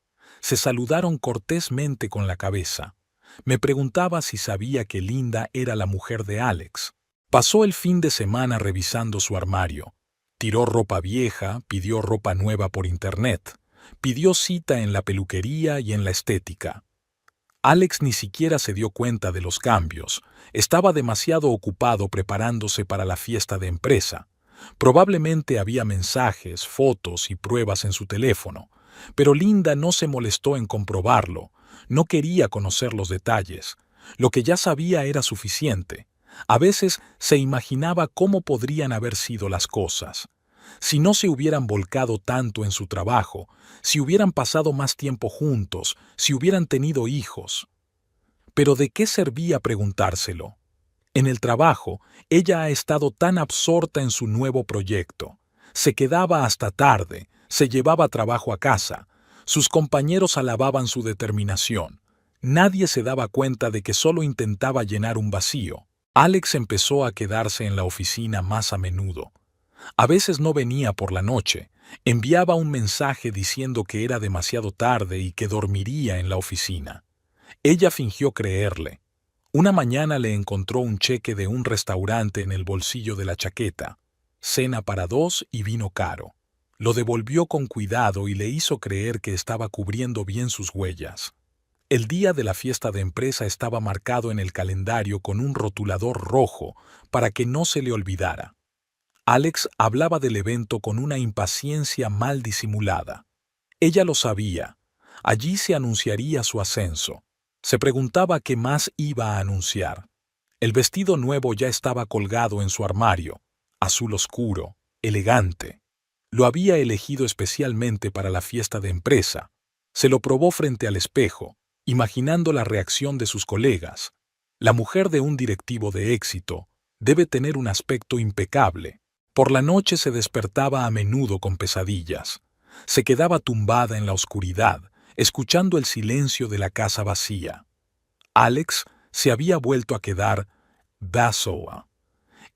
Se saludaron cortésmente con la cabeza. Me preguntaba si sabía que Linda era la mujer de Alex. Pasó el fin de semana revisando su armario. Tiró ropa vieja, pidió ropa nueva por internet. Pidió cita en la peluquería y en la estética. Alex ni siquiera se dio cuenta de los cambios. Estaba demasiado ocupado preparándose para la fiesta de empresa. Probablemente había mensajes, fotos y pruebas en su teléfono, pero Linda no se molestó en comprobarlo. No quería conocer los detalles. Lo que ya sabía era suficiente. A veces se imaginaba cómo podrían haber sido las cosas. Si no se hubieran volcado tanto en su trabajo, si hubieran pasado más tiempo juntos, si hubieran tenido hijos. Pero ¿de qué servía preguntárselo? En el trabajo, ella ha estado tan absorta en su nuevo proyecto. Se quedaba hasta tarde, se llevaba trabajo a casa. Sus compañeros alababan su determinación. Nadie se daba cuenta de que solo intentaba llenar un vacío. Alex empezó a quedarse en la oficina más a menudo. A veces no venía por la noche. Enviaba un mensaje diciendo que era demasiado tarde y que dormiría en la oficina. Ella fingió creerle. Una mañana le encontró un cheque de un restaurante en el bolsillo de la chaqueta. Cena para 2 y vino caro. Lo devolvió con cuidado y le hizo creer que estaba cubriendo bien sus huellas. El día de la fiesta de empresa estaba marcado en el calendario con un rotulador rojo para que no se le olvidara. Alex hablaba del evento con una impaciencia mal disimulada. Ella lo sabía. Allí se anunciaría su ascenso. Se preguntaba qué más iba a anunciar. El vestido nuevo ya estaba colgado en su armario, azul oscuro, elegante. Lo había elegido especialmente para la fiesta de empresa. Se lo probó frente al espejo, imaginando la reacción de sus colegas. La mujer de un directivo de éxito debe tener un aspecto impecable. Por la noche se despertaba a menudo con pesadillas. Se quedaba tumbada en la oscuridad, escuchando el silencio de la casa vacía. Alex se había vuelto a quedar basoa.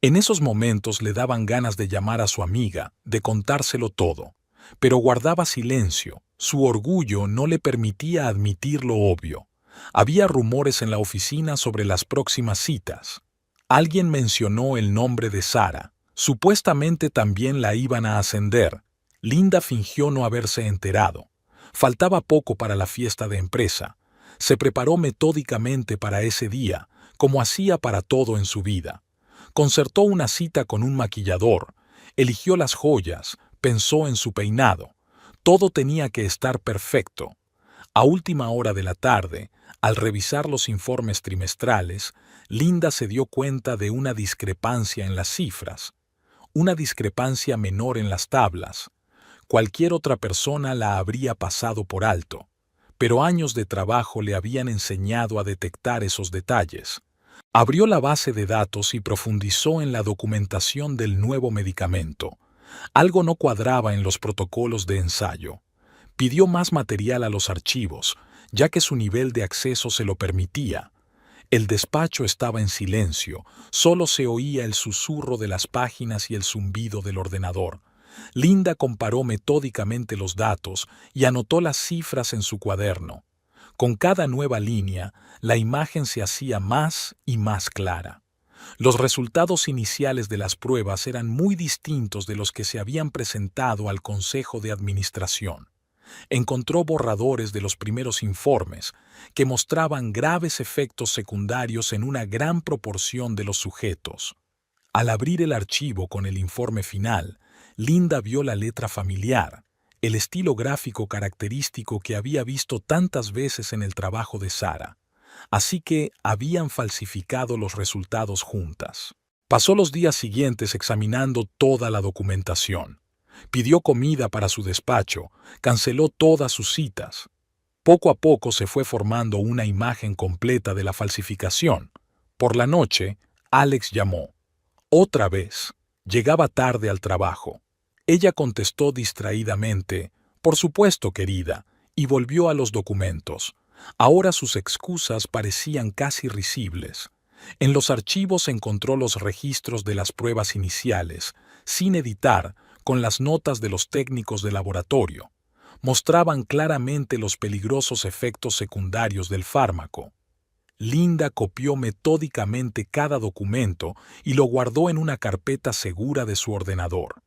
En esos momentos le daban ganas de llamar a su amiga, de contárselo todo, pero guardaba silencio. Su orgullo no le permitía admitir lo obvio. Había rumores en la oficina sobre las próximas citas. Alguien mencionó el nombre de Sara. Supuestamente también la iban a ascender. Linda fingió no haberse enterado. Faltaba poco para la fiesta de empresa. Se preparó metódicamente para ese día, como hacía para todo en su vida. Concertó una cita con un maquillador, eligió las joyas, pensó en su peinado. Todo tenía que estar perfecto. A última hora de la tarde, al revisar los informes trimestrales, Linda se dio cuenta de una discrepancia en las cifras, una discrepancia menor en las tablas. Cualquier otra persona la habría pasado por alto, pero años de trabajo le habían enseñado a detectar esos detalles. Abrió la base de datos y profundizó en la documentación del nuevo medicamento. Algo no cuadraba en los protocolos de ensayo. Pidió más material a los archivos, ya que su nivel de acceso se lo permitía. El despacho estaba en silencio, solo se oía el susurro de las páginas y el zumbido del ordenador. Linda comparó metódicamente los datos y anotó las cifras en su cuaderno. Con cada nueva línea, la imagen se hacía más y más clara. Los resultados iniciales de las pruebas eran muy distintos de los que se habían presentado al Consejo de Administración. Encontró borradores de los primeros informes, que mostraban graves efectos secundarios en una gran proporción de los sujetos. Al abrir el archivo con el informe final, Linda vio la letra familiar, el estilo gráfico característico que había visto tantas veces en el trabajo de Sara. Así que habían falsificado los resultados juntas. Pasó los días siguientes examinando toda la documentación. Pidió comida para su despacho, canceló todas sus citas. Poco a poco se fue formando una imagen completa de la falsificación. Por la noche, Alex llamó. Otra vez. Llegaba tarde al trabajo. Ella contestó distraídamente, «Por supuesto, querida», y volvió a los documentos. Ahora sus excusas parecían casi risibles. En los archivos encontró los registros de las pruebas iniciales, sin editar, con las notas de los técnicos de laboratorio. Mostraban claramente los peligrosos efectos secundarios del fármaco. Linda copió metódicamente cada documento y lo guardó en una carpeta segura de su ordenador.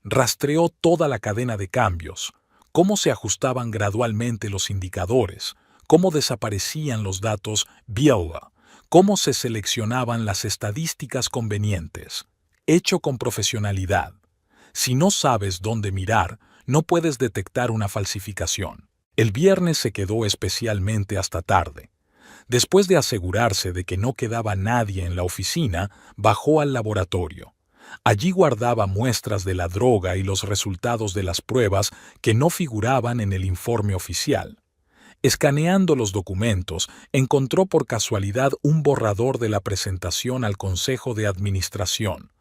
Rastreó toda la cadena de cambios, cómo se ajustaban gradualmente los indicadores, cómo desaparecían los datos Biela, cómo se seleccionaban las estadísticas convenientes. Hecho con profesionalidad. Si no sabes dónde mirar, no puedes detectar una falsificación. El viernes se quedó especialmente hasta tarde. Después de asegurarse de que no quedaba nadie en la oficina, bajó al laboratorio. Allí guardaba muestras de la droga y los resultados de las pruebas que no figuraban en el informe oficial. Escaneando los documentos, encontró por casualidad un borrador de la presentación al Consejo de Administración,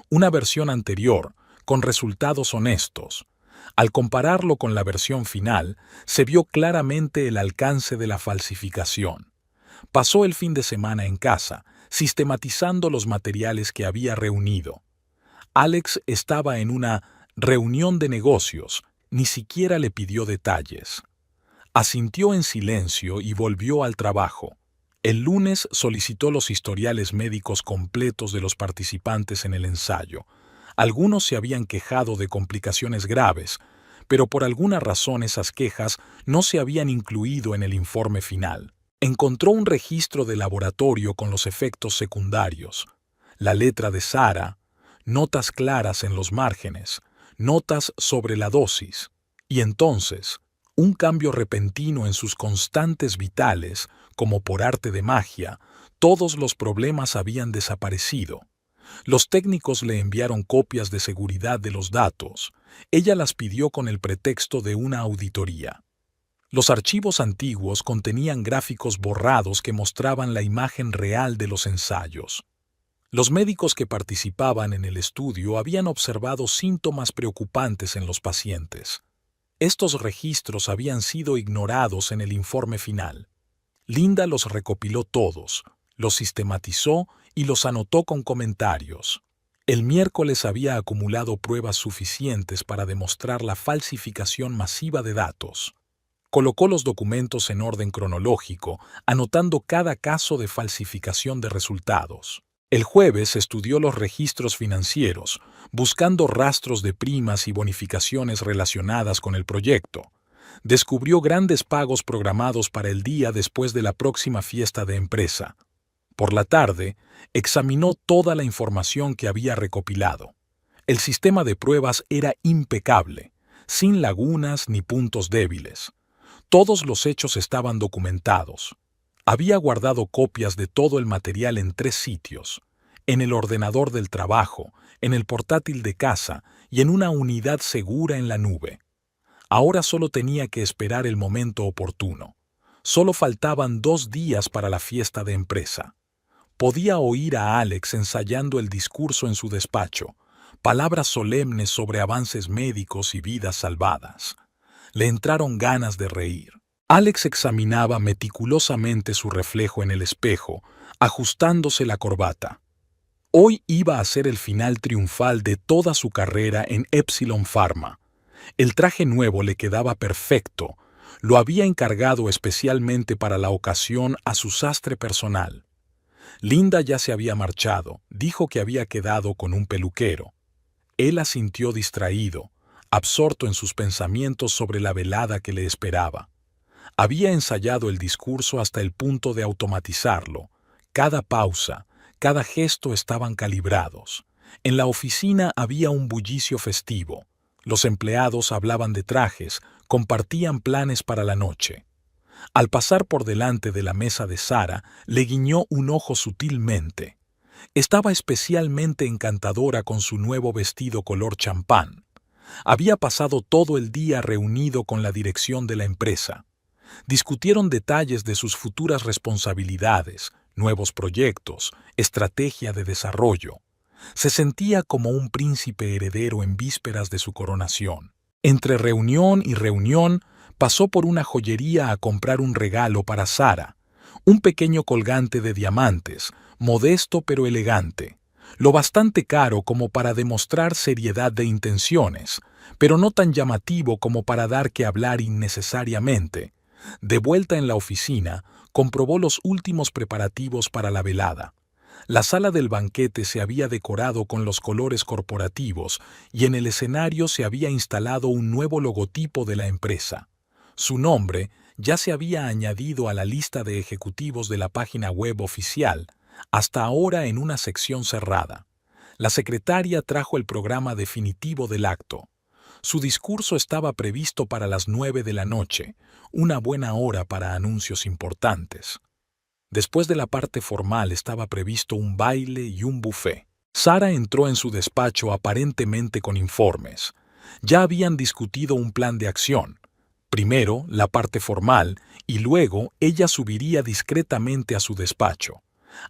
una versión anterior, con resultados honestos. Al compararlo con la versión final, se vio claramente el alcance de la falsificación. Pasó el fin de semana en casa, sistematizando los materiales que había reunido. Alex estaba en una reunión de negocios, ni siquiera le pidió detalles. Asintió en silencio y volvió al trabajo. El lunes solicitó los historiales médicos completos de los participantes en el ensayo. Algunos se habían quejado de complicaciones graves, pero por alguna razón esas quejas no se habían incluido en el informe final. Encontró un registro de laboratorio con los efectos secundarios. La letra de Sara, notas claras en los márgenes, notas sobre la dosis. Y entonces, un cambio repentino en sus constantes vitales, como por arte de magia, todos los problemas habían desaparecido. Los técnicos le enviaron copias de seguridad de los datos. Ella las pidió con el pretexto de una auditoría. Los archivos antiguos contenían gráficos borrados que mostraban la imagen real de los ensayos. Los médicos que participaban en el estudio habían observado síntomas preocupantes en los pacientes. Estos registros habían sido ignorados en el informe final. Linda los recopiló todos, los sistematizó y los anotó con comentarios. El miércoles había acumulado pruebas suficientes para demostrar la falsificación masiva de datos. Colocó los documentos en orden cronológico, anotando cada caso de falsificación de resultados. El jueves estudió los registros financieros, buscando rastros de primas y bonificaciones relacionadas con el proyecto. Descubrió grandes pagos programados para el día después de la próxima fiesta de empresa. Por la tarde, examinó toda la información que había recopilado. El sistema de pruebas era impecable, sin lagunas ni puntos débiles. Todos los hechos estaban documentados. Había guardado copias de todo el material en 3 sitios: en el ordenador del trabajo, en el portátil de casa y en una unidad segura en la nube. Ahora solo tenía que esperar el momento oportuno. Solo faltaban 2 días para la fiesta de empresa. Podía oír a Alex ensayando el discurso en su despacho, palabras solemnes sobre avances médicos y vidas salvadas. Le entraron ganas de reír. Alex examinaba meticulosamente su reflejo en el espejo, ajustándose la corbata. Hoy iba a ser el final triunfal de toda su carrera en Epsilon Pharma. El traje nuevo le quedaba perfecto. Lo había encargado especialmente para la ocasión a su sastre personal. Linda ya se había marchado, dijo que había quedado con un peluquero. Él asintió distraído, absorto en sus pensamientos sobre la velada que le esperaba. Había ensayado el discurso hasta el punto de automatizarlo. Cada pausa, cada gesto estaban calibrados. En la oficina había un bullicio festivo. Los empleados hablaban de trajes, compartían planes para la noche. Al pasar por delante de la mesa de Sara, le guiñó un ojo sutilmente. Estaba especialmente encantadora con su nuevo vestido color champán. Había pasado todo el día reunido con la dirección de la empresa. Discutieron detalles de sus futuras responsabilidades, nuevos proyectos, estrategia de desarrollo. Se sentía como un príncipe heredero en vísperas de su coronación. Entre reunión y reunión, pasó por una joyería a comprar un regalo para Sara, un pequeño colgante de diamantes, modesto pero elegante, lo bastante caro como para demostrar seriedad de intenciones, pero no tan llamativo como para dar que hablar innecesariamente. De vuelta en la oficina, comprobó los últimos preparativos para la velada. La sala del banquete se había decorado con los colores corporativos y en el escenario se había instalado un nuevo logotipo de la empresa. Su nombre ya se había añadido a la lista de ejecutivos de la página web oficial, hasta ahora en una sección cerrada. La secretaria trajo el programa definitivo del acto. Su discurso estaba previsto para las 9 de la noche, una buena hora para anuncios importantes. Después de la parte formal estaba previsto un baile y un buffet. Sara entró en su despacho aparentemente con informes. Ya habían discutido un plan de acción. Primero la parte formal y luego ella subiría discretamente a su despacho.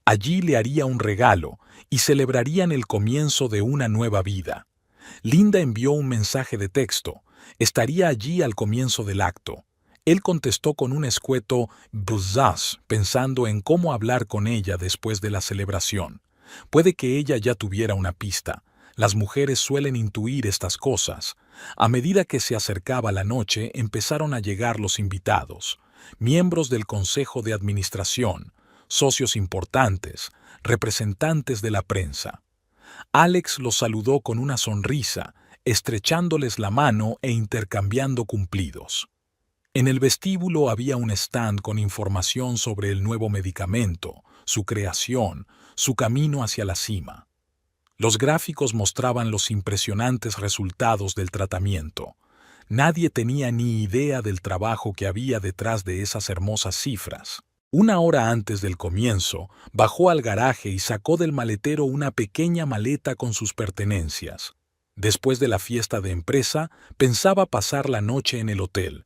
Allí le haría un regalo y celebrarían el comienzo de una nueva vida. Linda envió un mensaje de texto. Estaría allí al comienzo del acto. Él contestó con un escueto «buzz», pensando en cómo hablar con ella después de la celebración. Puede que ella ya tuviera una pista. Las mujeres suelen intuir estas cosas. A medida que se acercaba la noche, empezaron a llegar los invitados. Miembros del Consejo de Administración, socios importantes, representantes de la prensa. Alex los saludó con una sonrisa, estrechándoles la mano e intercambiando cumplidos. En el vestíbulo había un stand con información sobre el nuevo medicamento, su creación, su camino hacia la cima. Los gráficos mostraban los impresionantes resultados del tratamiento. Nadie tenía ni idea del trabajo que había detrás de esas hermosas cifras. Una hora antes del comienzo, bajó al garaje y sacó del maletero una pequeña maleta con sus pertenencias. Después de la fiesta de empresa, pensaba pasar la noche en el hotel.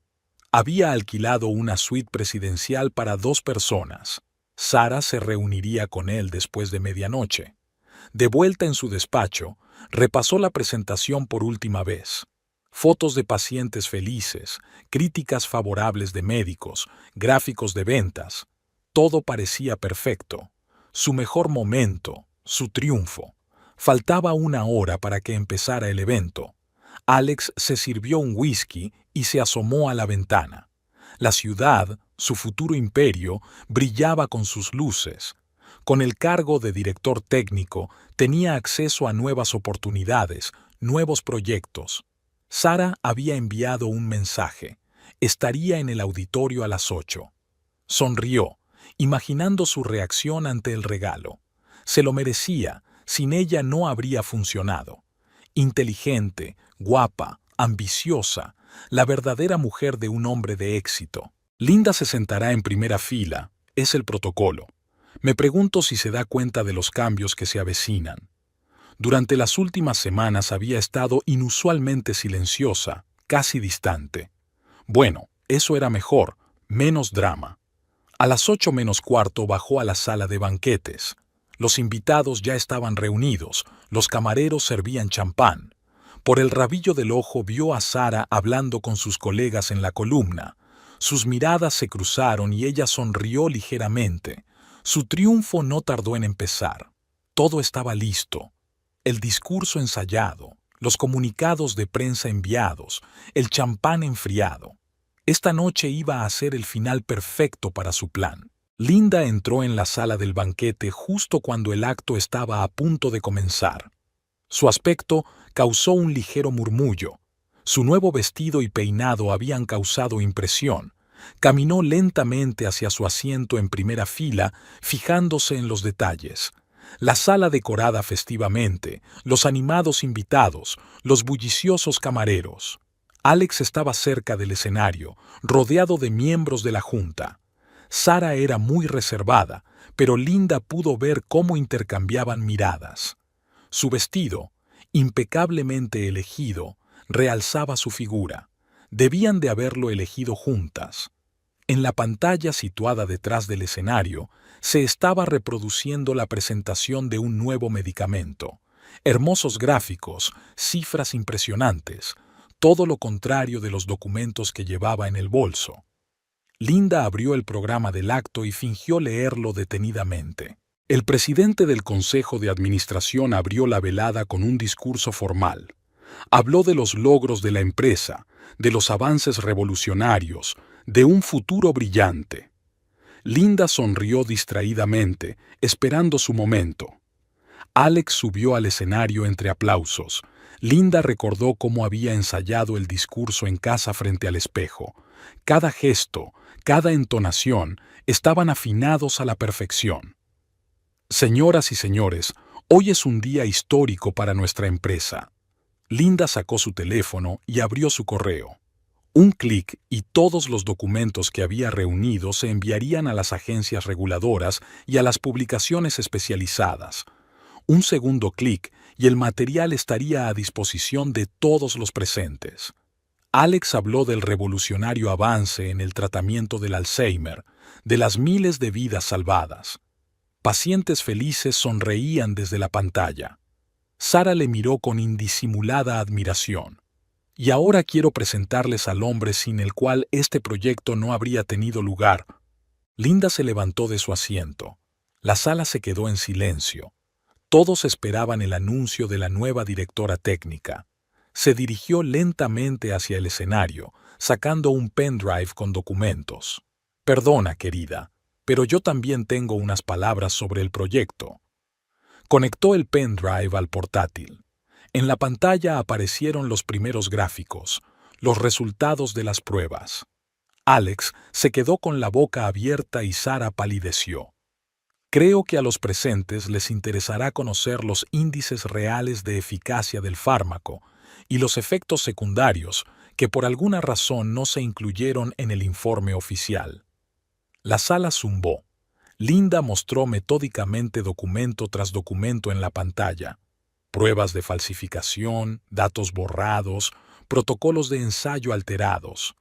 Había alquilado una suite presidencial para 2 personas. Sara se reuniría con él después de medianoche. De vuelta en su despacho, repasó la presentación por última vez. Fotos de pacientes felices, críticas favorables de médicos, gráficos de ventas. Todo parecía perfecto. Su mejor momento, su triunfo. Faltaba una hora para que empezara el evento. Alex se sirvió un whisky y se asomó a la ventana. La ciudad, su futuro imperio, brillaba con sus luces. Con el cargo de director técnico, tenía acceso a nuevas oportunidades, nuevos proyectos. Sara había enviado un mensaje. Estaría en el auditorio a las 8. Sonrió, imaginando su reacción ante el regalo. Se lo merecía, sin ella no habría funcionado. Inteligente, guapa, ambiciosa, la verdadera mujer de un hombre de éxito. Linda se sentará en primera fila, es el protocolo. Me pregunto si se da cuenta de los cambios que se avecinan. Durante las últimas semanas había estado inusualmente silenciosa, casi distante. Bueno, eso era mejor, menos drama. A las 8 menos cuarto bajó a la sala de banquetes. Los invitados ya estaban reunidos, los camareros servían champán. Por el rabillo del ojo vio a Sara hablando con sus colegas en la columna. Sus miradas se cruzaron y ella sonrió ligeramente. Su triunfo no tardó en empezar. Todo estaba listo. El discurso ensayado, los comunicados de prensa enviados, el champán enfriado. Esta noche iba a ser el final perfecto para su plan. Linda entró en la sala del banquete justo cuando el acto estaba a punto de comenzar. Su aspecto causó un ligero murmullo. Su nuevo vestido y peinado habían causado impresión. Caminó lentamente hacia su asiento en primera fila, fijándose en los detalles. La sala decorada festivamente, los animados invitados, los bulliciosos camareros. Alex estaba cerca del escenario, rodeado de miembros de la junta. Sara era muy reservada, pero Linda pudo ver cómo intercambiaban miradas. Su vestido, impecablemente elegido, realzaba su figura. Debían de haberlo elegido juntas. En la pantalla situada detrás del escenario, se estaba reproduciendo la presentación de un nuevo medicamento. Hermosos gráficos, cifras impresionantes, todo lo contrario de los documentos que llevaba en el bolso. Linda abrió el programa del acto y fingió leerlo detenidamente. El presidente del Consejo de Administración abrió la velada con un discurso formal. Habló de los logros de la empresa, de los avances revolucionarios, de un futuro brillante. Linda sonrió distraídamente, esperando su momento. Alex subió al escenario entre aplausos. Linda recordó cómo había ensayado el discurso en casa frente al espejo. Cada gesto, cada entonación, estaban afinados a la perfección. Señoras y señores, hoy es un día histórico para nuestra empresa. Linda sacó su teléfono y abrió su correo. Un clic y todos los documentos que había reunido se enviarían a las agencias reguladoras y a las publicaciones especializadas. Un segundo clic y el material estaría a disposición de todos los presentes. Alex habló del revolucionario avance en el tratamiento del Alzheimer, de las miles de vidas salvadas. Pacientes felices sonreían desde la pantalla. Sara le miró con indisimulada admiración. Y ahora quiero presentarles al hombre sin el cual este proyecto no habría tenido lugar. Linda se levantó de su asiento. La sala se quedó en silencio. Todos esperaban el anuncio de la nueva directora técnica. Se dirigió lentamente hacia el escenario, sacando un pendrive con documentos. Perdona, querida, pero yo también tengo unas palabras sobre el proyecto. Conectó el pendrive al portátil. En la pantalla aparecieron los primeros gráficos, los resultados de las pruebas. Alex se quedó con la boca abierta y Sara palideció. Creo que a los presentes les interesará conocer los índices reales de eficacia del fármaco y los efectos secundarios que por alguna razón no se incluyeron en el informe oficial. La sala zumbó. Linda mostró metódicamente documento tras documento en la pantalla. Pruebas de falsificación, datos borrados, protocolos de ensayo alterados.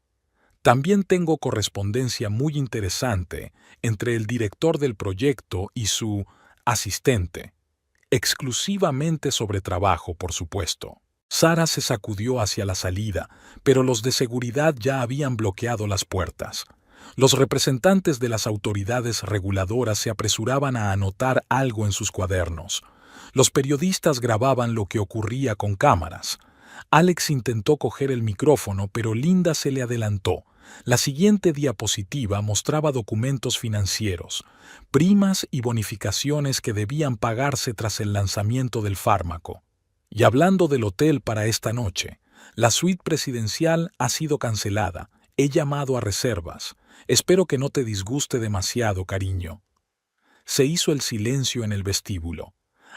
También tengo correspondencia muy interesante entre el director del proyecto y su asistente, exclusivamente sobre trabajo, por supuesto. Sara se sacudió hacia la salida, pero los de seguridad ya habían bloqueado las puertas. Los representantes de las autoridades reguladoras se apresuraban a anotar algo en sus cuadernos. Los periodistas grababan lo que ocurría con cámaras. Alex intentó coger el micrófono, pero Linda se le adelantó. La siguiente diapositiva mostraba documentos financieros, primas y bonificaciones que debían pagarse tras el lanzamiento del fármaco. Y hablando del hotel para esta noche, la suite presidencial ha sido cancelada. He llamado a reservas. Espero que no te disguste demasiado, cariño. Se hizo el silencio en el vestíbulo.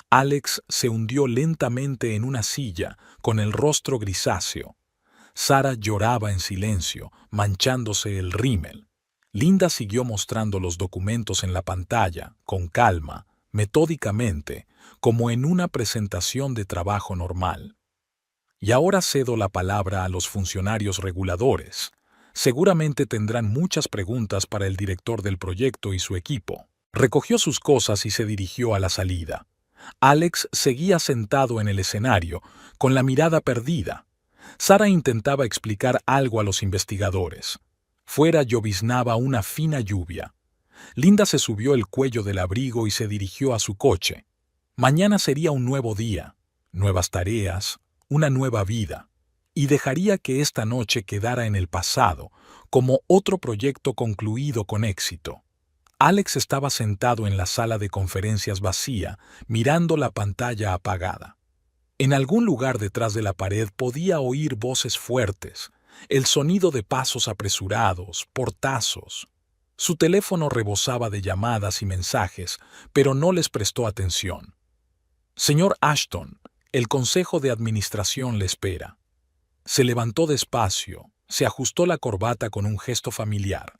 Alex se hundió lentamente en una silla, con el rostro grisáceo. Sara lloraba en silencio, manchándose el rímel. Linda siguió mostrando los documentos en la pantalla, con calma, metódicamente, como en una presentación de trabajo normal. Y ahora cedo la palabra a los funcionarios reguladores. Seguramente tendrán muchas preguntas para el director del proyecto y su equipo. Recogió sus cosas y se dirigió a la salida. Alex seguía sentado en el escenario, con la mirada perdida. Sara intentaba explicar algo a los investigadores. Fuera lloviznaba una fina lluvia. Linda se subió el cuello del abrigo y se dirigió a su coche. Mañana sería un nuevo día, nuevas tareas, una nueva vida, y dejaría que esta noche quedara en el pasado, como otro proyecto concluido con éxito. Alex estaba sentado en la sala de conferencias vacía, mirando la pantalla apagada. En algún lugar detrás de la pared podía oír voces fuertes, el sonido de pasos apresurados, portazos. Su teléfono rebosaba de llamadas y mensajes, pero no les prestó atención. Señor Ashton, el consejo de administración le espera. Se levantó despacio, se ajustó la corbata con un gesto familiar.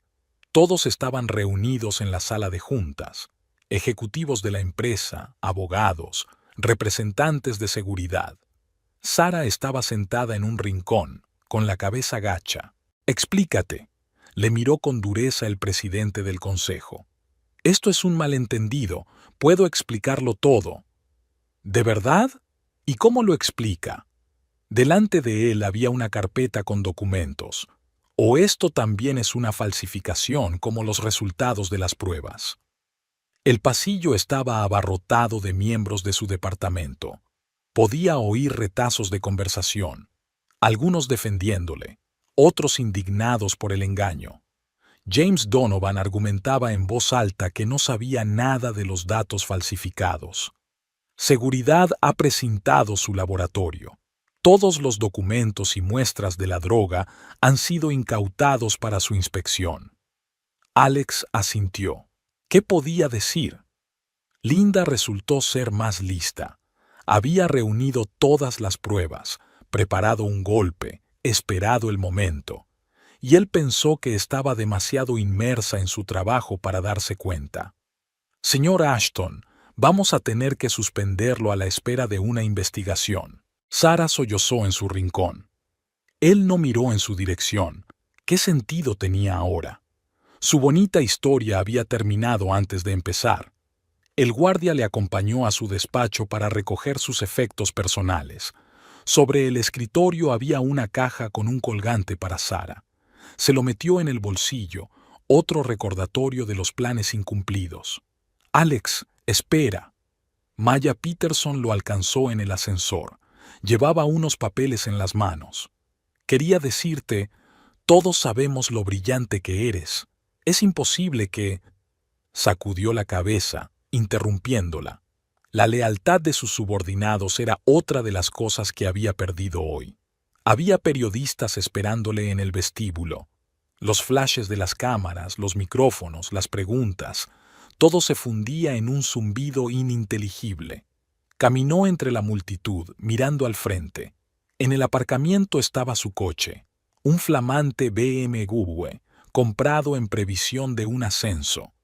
Todos estaban reunidos en la sala de juntas, ejecutivos de la empresa, abogados, representantes de seguridad. Sara estaba sentada en un rincón, con la cabeza gacha. «Explícate», le miró con dureza el presidente del consejo. «Esto es un malentendido, puedo explicarlo todo». «¿De verdad? ¿Y cómo lo explica?» Delante de él había una carpeta con documentos. ¿O esto también es una falsificación como los resultados de las pruebas? El pasillo estaba abarrotado de miembros de su departamento. Podía oír retazos de conversación, algunos defendiéndole, otros indignados por el engaño. James Donovan argumentaba en voz alta que no sabía nada de los datos falsificados. Seguridad ha precintado su laboratorio. Todos los documentos y muestras de la droga han sido incautados para su inspección. Alex asintió. ¿Qué podía decir? Linda resultó ser más lista. Había reunido todas las pruebas, preparado un golpe, esperado el momento. Y él pensó que estaba demasiado inmersa en su trabajo para darse cuenta. Señor Ashton, vamos a tener que suspenderlo a la espera de una investigación. Sara sollozó en su rincón. Él no miró en su dirección. ¿Qué sentido tenía ahora? Su bonita historia había terminado antes de empezar. El guardia le acompañó a su despacho para recoger sus efectos personales. Sobre el escritorio había una caja con un colgante para Sara. Se lo metió en el bolsillo, otro recordatorio de los planes incumplidos. «Alex, espera». Maya Peterson lo alcanzó en el ascensor. Llevaba unos papeles en las manos. «Quería decirte, todos sabemos lo brillante que eres. Es imposible que...» Sacudió la cabeza, interrumpiéndola. La lealtad de sus subordinados era otra de las cosas que había perdido hoy. Había periodistas esperándole en el vestíbulo. Los flashes de las cámaras, los micrófonos, las preguntas, Todo se fundía en un zumbido ininteligible. Caminó entre la multitud, mirando al frente. En el aparcamiento estaba su coche, un flamante BMW, comprado en previsión de un ascenso.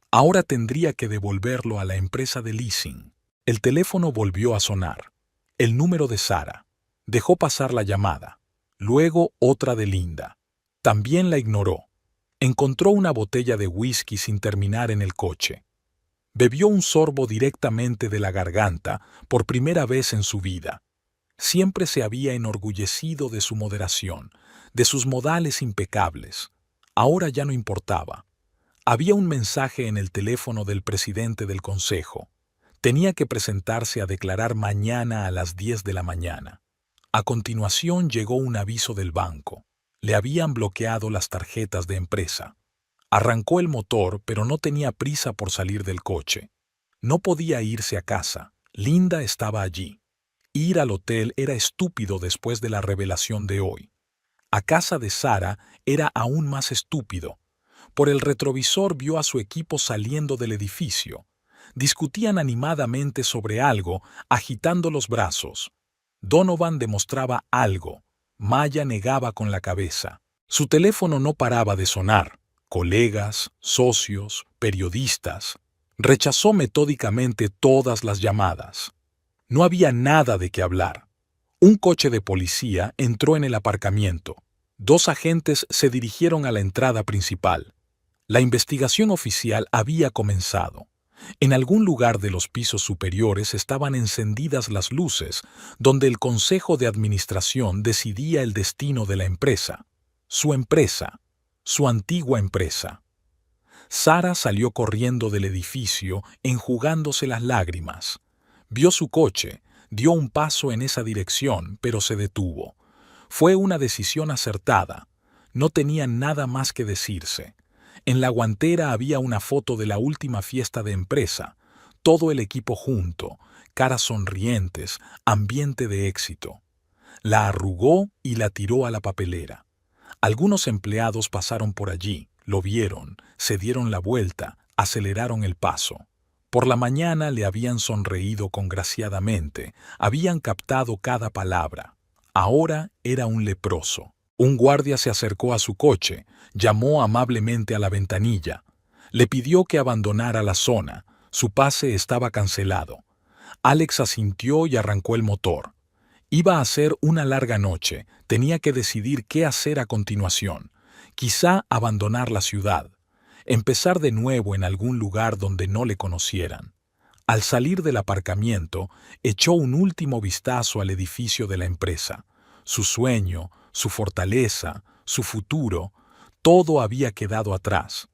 Ahora tendría que devolverlo a la empresa de leasing. El teléfono volvió a sonar. El número de Sara. Dejó pasar la llamada. Luego otra de Linda. También la ignoró. Encontró una botella de whisky sin terminar en el coche. Bebió un sorbo directamente de la garganta por primera vez en su vida. Siempre se había enorgullecido de su moderación, de sus modales impecables. Ahora ya no importaba. Había un mensaje en el teléfono del presidente del consejo. Tenía que presentarse a declarar mañana a las 10 de la mañana. A continuación llegó un aviso del banco. Le habían bloqueado las tarjetas de empresa. Arrancó el motor, pero no tenía prisa por salir del coche. No podía irse a casa. Linda estaba allí. Ir al hotel era estúpido después de la revelación de hoy. A casa de Sara era aún más estúpido. Por el retrovisor vio a su equipo saliendo del edificio. Discutían animadamente sobre algo, agitando los brazos. Donovan demostraba algo. Maya negaba con la cabeza. Su teléfono no paraba de sonar. Colegas, socios, periodistas. Rechazó metódicamente todas las llamadas. No había nada de qué hablar. Un coche de policía entró en el aparcamiento. 2 agentes se dirigieron a la entrada principal. La investigación oficial había comenzado. En algún lugar de los pisos superiores estaban encendidas las luces, donde el consejo de administración decidía el destino de la empresa. Su empresa, su antigua empresa. Sara salió corriendo del edificio, enjugándose las lágrimas. Vio su coche, dio un paso en esa dirección, pero se detuvo. Fue una decisión acertada. No tenía nada más que decirse. En la guantera había una foto de la última fiesta de empresa, todo el equipo junto, caras sonrientes, ambiente de éxito. La arrugó y la tiró a la papelera. Algunos empleados pasaron por allí, lo vieron, se dieron la vuelta, aceleraron el paso. Por la mañana le habían sonreído congraciadamente, habían captado cada palabra. Ahora era un leproso. Un guardia se acercó a su coche, llamó amablemente a la ventanilla. Le pidió que abandonara la zona. Su pase estaba cancelado. Alex asintió y arrancó el motor. Iba a ser una larga noche. Tenía que decidir qué hacer a continuación. Quizá abandonar la ciudad. Empezar de nuevo en algún lugar donde no le conocieran. Al salir del aparcamiento, echó un último vistazo al edificio de la empresa. Su sueño, su fortaleza, su futuro, todo había quedado atrás.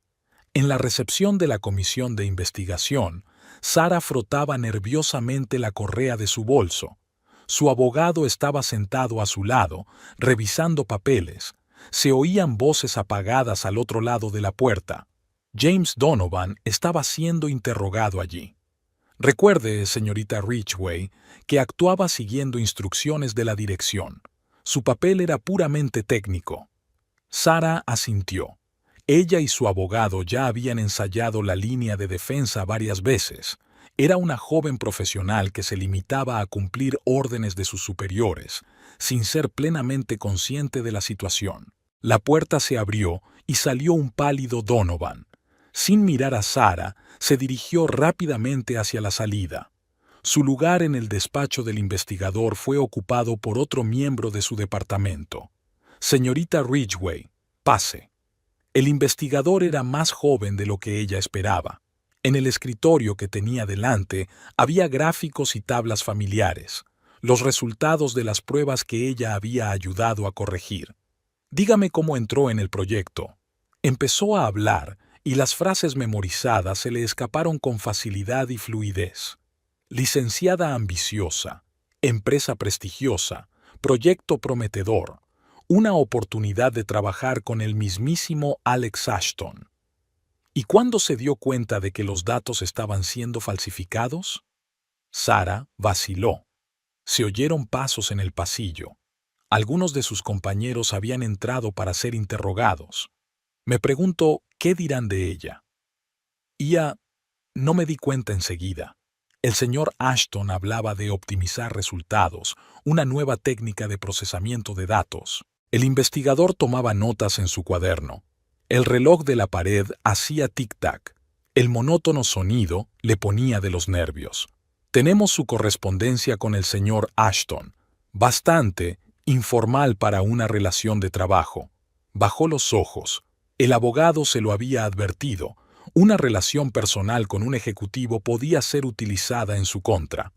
En la recepción de la comisión de investigación, Sara frotaba nerviosamente la correa de su bolso. Su abogado estaba sentado a su lado, revisando papeles. Se oían voces apagadas al otro lado de la puerta. James Donovan estaba siendo interrogado allí. Recuerde, señorita Ridgway, que actuaba siguiendo instrucciones de la dirección. Su papel era puramente técnico. Sara asintió. Ella y su abogado ya habían ensayado la línea de defensa varias veces. Era una joven profesional que se limitaba a cumplir órdenes de sus superiores, sin ser plenamente consciente de la situación. La puerta se abrió y salió un pálido Donovan. Sin mirar a Sara, se dirigió rápidamente hacia la salida. Su lugar en el despacho del investigador fue ocupado por otro miembro de su departamento. Señorita Ridgway, pase. El investigador era más joven de lo que ella esperaba. En el escritorio que tenía delante había gráficos y tablas familiares, los resultados de las pruebas que ella había ayudado a corregir. Dígame cómo entró en el proyecto. Empezó a hablar y las frases memorizadas se le escaparon con facilidad y fluidez. Licenciada ambiciosa, empresa prestigiosa, proyecto prometedor, una oportunidad de trabajar con el mismísimo Alex Ashton. ¿Y cuándo se dio cuenta de que los datos estaban siendo falsificados? Sara vaciló. Se oyeron pasos en el pasillo. Algunos de sus compañeros habían entrado para ser interrogados. Me pregunto, ¿qué dirán de ella? No me di cuenta enseguida. El señor Ashton hablaba de optimizar resultados, una nueva técnica de procesamiento de datos. El investigador tomaba notas en su cuaderno. El reloj de la pared hacía tic-tac. El monótono sonido le ponía de los nervios. Tenemos su correspondencia con el señor Ashton. Bastante informal para una relación de trabajo. Bajó los ojos. El abogado se lo había advertido. Una relación personal con un ejecutivo podía ser utilizada en su contra.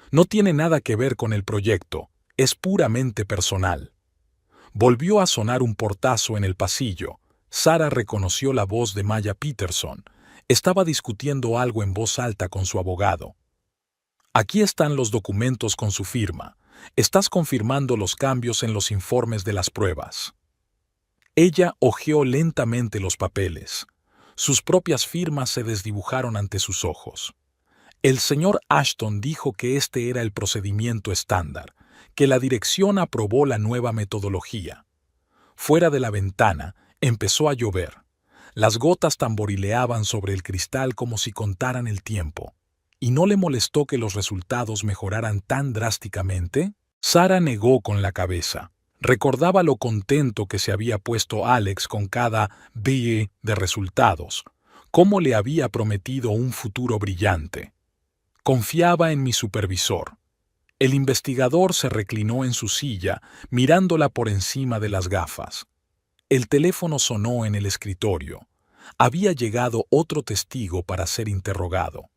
No tiene nada que ver con el proyecto, es puramente personal. Volvió a sonar un portazo en el pasillo. Sara reconoció la voz de Maya Peterson. Estaba discutiendo algo en voz alta con su abogado. Aquí están los documentos con su firma. Estás confirmando los cambios en los informes de las pruebas. Ella hojeó lentamente los papeles. Sus propias firmas se desdibujaron ante sus ojos. El señor Ashton dijo que este era el procedimiento estándar, que la dirección aprobó la nueva metodología. Fuera de la ventana empezó a llover. Las gotas tamborileaban sobre el cristal como si contaran el tiempo. ¿Y no le molestó que los resultados mejoraran tan drásticamente? Sara negó con la cabeza. Recordaba lo contento que se había puesto Alex con cada BE de resultados, cómo le había prometido un futuro brillante. Confiaba en mi supervisor. El investigador se reclinó en su silla, mirándola por encima de las gafas. El teléfono sonó en el escritorio. Había llegado otro testigo para ser interrogado.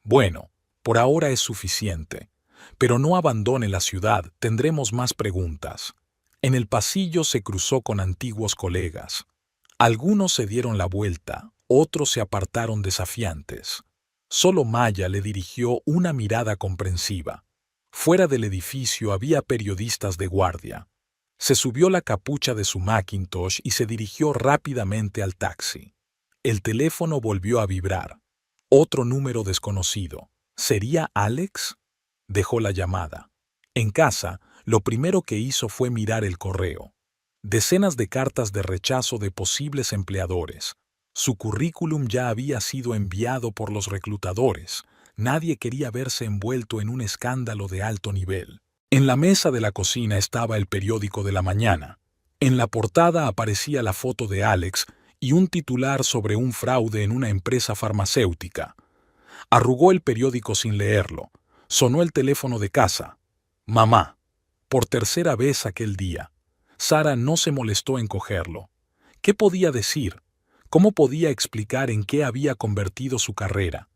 Bueno, por ahora es suficiente. Pero no abandone la ciudad, tendremos más preguntas. En el pasillo se cruzó con antiguos colegas. Algunos se dieron la vuelta, otros se apartaron desafiantes. Solo Maya le dirigió una mirada comprensiva. Fuera del edificio había periodistas de guardia. Se subió la capucha de su Macintosh y se dirigió rápidamente al taxi. El teléfono volvió a vibrar. Otro número desconocido. ¿Sería Alex? Dejó la llamada. En casa, lo primero que hizo fue mirar el correo. Decenas de cartas de rechazo de posibles empleadores. Su currículum ya había sido enviado por los reclutadores. Nadie quería verse envuelto en un escándalo de alto nivel. En la mesa de la cocina estaba el periódico de la mañana. En la portada aparecía la foto de Alex y un titular sobre un fraude en una empresa farmacéutica. Arrugó el periódico sin leerlo. Sonó el teléfono de casa. Mamá. Por tercera vez aquel día. Sara no se molestó en cogerlo. ¿Qué podía decir? ¿Cómo podía explicar en qué había convertido su carrera?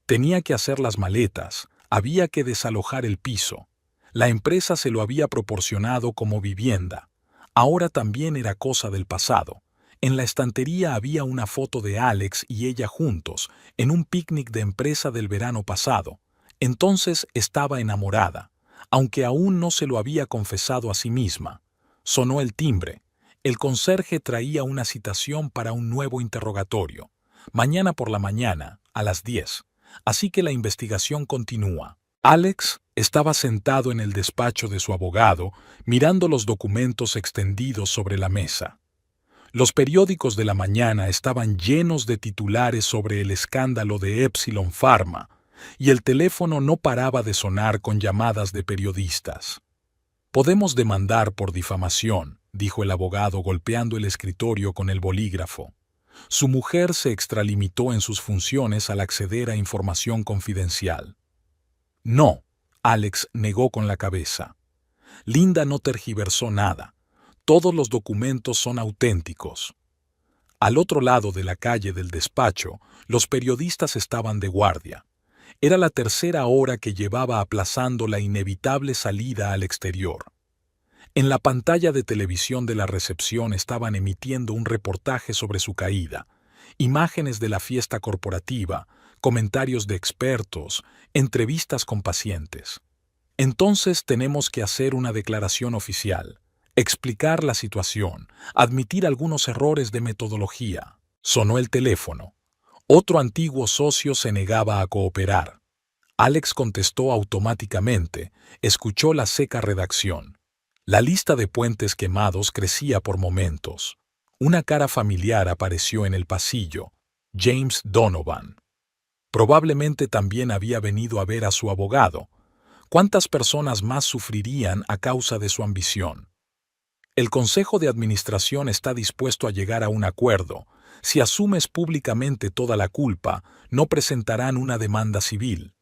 Tenía que hacer las maletas, había que desalojar el piso. La empresa se lo había proporcionado como vivienda. Ahora también era cosa del pasado. En la estantería había una foto de Alex y ella juntos, en un picnic de empresa del verano pasado. Entonces estaba enamorada, aunque aún no se lo había confesado a sí misma. Sonó el timbre. El conserje traía una citación para un nuevo interrogatorio. Mañana por la mañana, a las 10. Así que la investigación continúa. Alex estaba sentado en el despacho de su abogado, mirando los documentos extendidos sobre la mesa. Los periódicos de la mañana estaban llenos de titulares sobre el escándalo de Epsilon Pharma, y el teléfono no paraba de sonar con llamadas de periodistas. «Podemos demandar por difamación», dijo el abogado golpeando el escritorio con el bolígrafo. Su mujer se extralimitó en sus funciones al acceder a información confidencial. «No», Alex negó con la cabeza. Linda no tergiversó nada. Todos los documentos son auténticos. Al otro lado de la calle del despacho, los periodistas estaban de guardia. Era la tercera hora que llevaba aplazando la inevitable salida al exterior. En la pantalla de televisión de la recepción estaban emitiendo un reportaje sobre su caída, imágenes de la fiesta corporativa, comentarios de expertos, entrevistas con pacientes. Entonces tenemos que hacer una declaración oficial, explicar la situación, admitir algunos errores de metodología. Sonó el teléfono. Otro antiguo socio se negaba a cooperar. Alex contestó automáticamente, escuchó la seca redacción. La lista de puentes quemados crecía por momentos. Una cara familiar apareció en el pasillo. James Donovan. Probablemente también había venido a ver a su abogado. ¿Cuántas personas más sufrirían a causa de su ambición? El Consejo de Administración está dispuesto a llegar a un acuerdo. Si asumes públicamente toda la culpa, no presentarán una demanda civil.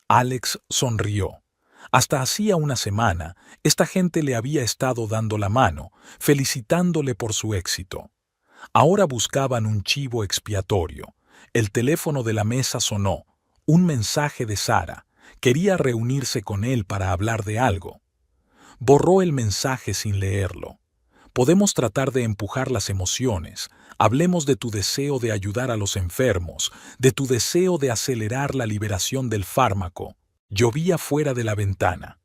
Alex sonrió. Hasta hacía una semana, esta gente le había estado dando la mano, felicitándole por su éxito. Ahora buscaban un chivo expiatorio. El teléfono de la mesa sonó. Un mensaje de Sara. Quería reunirse con él para hablar de algo. Borró el mensaje sin leerlo. Podemos tratar de empujar las emociones. Hablemos de tu deseo de ayudar a los enfermos, de tu deseo de acelerar la liberación del fármaco. Llovía fuera de la ventana.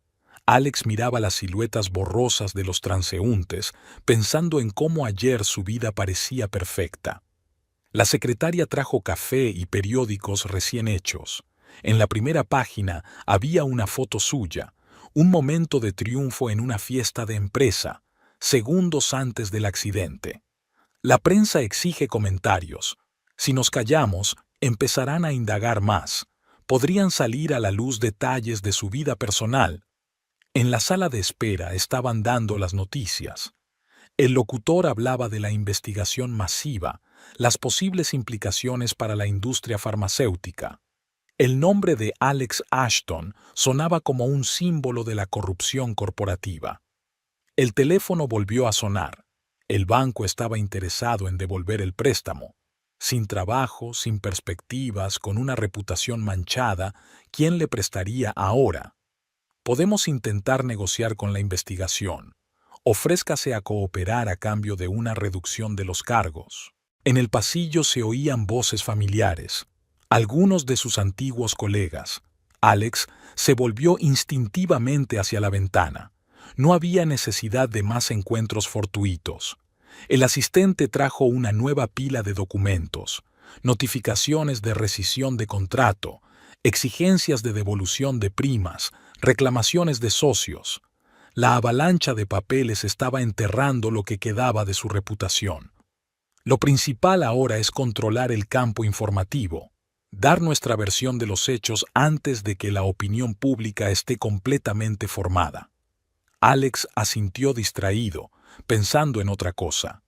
Alex miraba las siluetas borrosas de los transeúntes, pensando en cómo ayer su vida parecía perfecta. La secretaria trajo café y periódicos recién hechos. En la primera página había una foto suya, un momento de triunfo en una fiesta de empresa, segundos antes del accidente. La prensa exige comentarios. Si nos callamos, empezarán a indagar más. Podrían salir a la luz detalles de su vida personal. En la sala de espera estaban dando las noticias. El locutor hablaba de la investigación masiva, las posibles implicaciones para la industria farmacéutica. El nombre de Alex Ashton sonaba como un símbolo de la corrupción corporativa. El teléfono volvió a sonar. El banco estaba interesado en devolver el préstamo. Sin trabajo, sin perspectivas, con una reputación manchada, ¿quién le prestaría ahora? Podemos intentar negociar con la investigación. Ofrézcase a cooperar a cambio de una reducción de los cargos. En el pasillo se oían voces familiares. Algunos de sus antiguos colegas. Alex se volvió instintivamente hacia la ventana. No había necesidad de más encuentros fortuitos. El asistente trajo una nueva pila de documentos, notificaciones de rescisión de contrato, exigencias de devolución de primas, reclamaciones de socios. La avalancha de papeles estaba enterrando lo que quedaba de su reputación. Lo principal ahora es controlar el campo informativo, dar nuestra versión de los hechos antes de que la opinión pública esté completamente formada. Alex asintió distraído, pensando en otra cosa.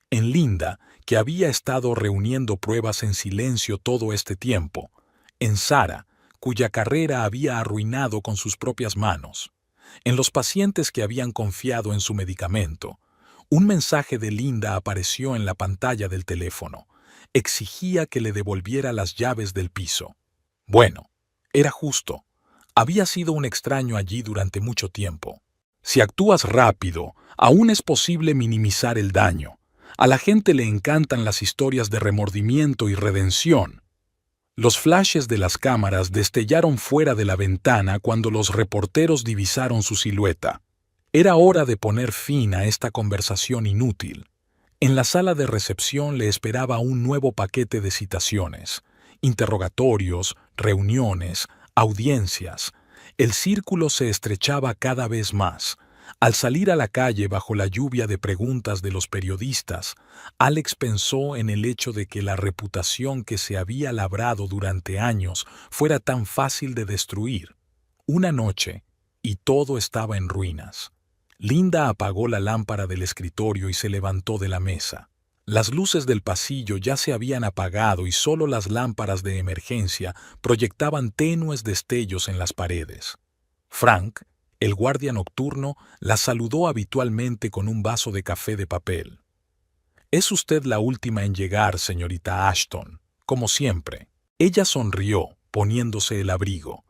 En Linda, que había estado reuniendo pruebas en silencio todo este tiempo. En Sara, cuya carrera había arruinado con sus propias manos. En los pacientes que habían confiado en su medicamento. Un mensaje de Linda apareció en la pantalla del teléfono. Exigía que le devolviera las llaves del piso. Bueno, era justo. Había sido un extraño allí durante mucho tiempo. Si actúas rápido, aún es posible minimizar el daño. A la gente le encantan las historias de remordimiento y redención. Los flashes de las cámaras destellaron fuera de la ventana cuando los reporteros divisaron su silueta. Era hora de poner fin a esta conversación inútil. En la sala de recepción le esperaba un nuevo paquete de citaciones, interrogatorios, reuniones, audiencias. El círculo se estrechaba cada vez más. Al salir a la calle bajo la lluvia de preguntas de los periodistas, Alex pensó en el hecho de que la reputación que se había labrado durante años fuera tan fácil de destruir. Una noche, y todo estaba en ruinas. Linda apagó la lámpara del escritorio y se levantó de la mesa. Las luces del pasillo ya se habían apagado y solo las lámparas de emergencia proyectaban tenues destellos en las paredes. Frank, el guardia nocturno, la saludó habitualmente con un vaso de café de papel. «Es usted la última en llegar, señorita Ashton, como siempre». Ella sonrió, poniéndose el abrigo.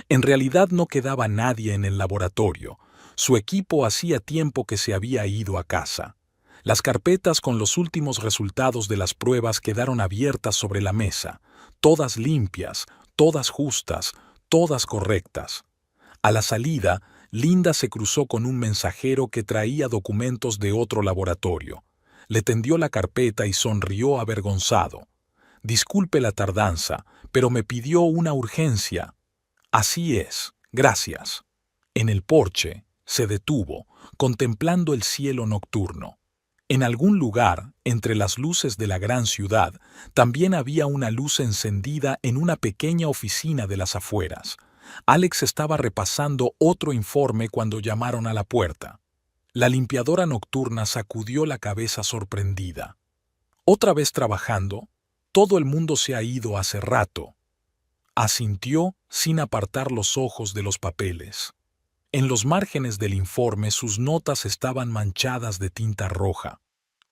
En realidad no quedaba nadie en el laboratorio. Su equipo hacía tiempo que se había ido a casa. Las carpetas con los últimos resultados de las pruebas quedaron abiertas sobre la mesa, todas limpias, todas justas, todas correctas. A la salida, Linda se cruzó con un mensajero que traía documentos de otro laboratorio. Le tendió la carpeta y sonrió avergonzado. «Disculpe la tardanza, pero me pidió una urgencia». «Así es, gracias». En el porche, se detuvo, contemplando el cielo nocturno. En algún lugar, entre las luces de la gran ciudad, también había una luz encendida en una pequeña oficina de las afueras. Alex estaba repasando otro informe cuando llamaron a la puerta. La limpiadora nocturna sacudió la cabeza sorprendida. ¿Otra vez trabajando? Todo el mundo se ha ido hace rato. Asintió sin apartar los ojos de los papeles. En los márgenes del informe sus notas estaban manchadas de tinta roja.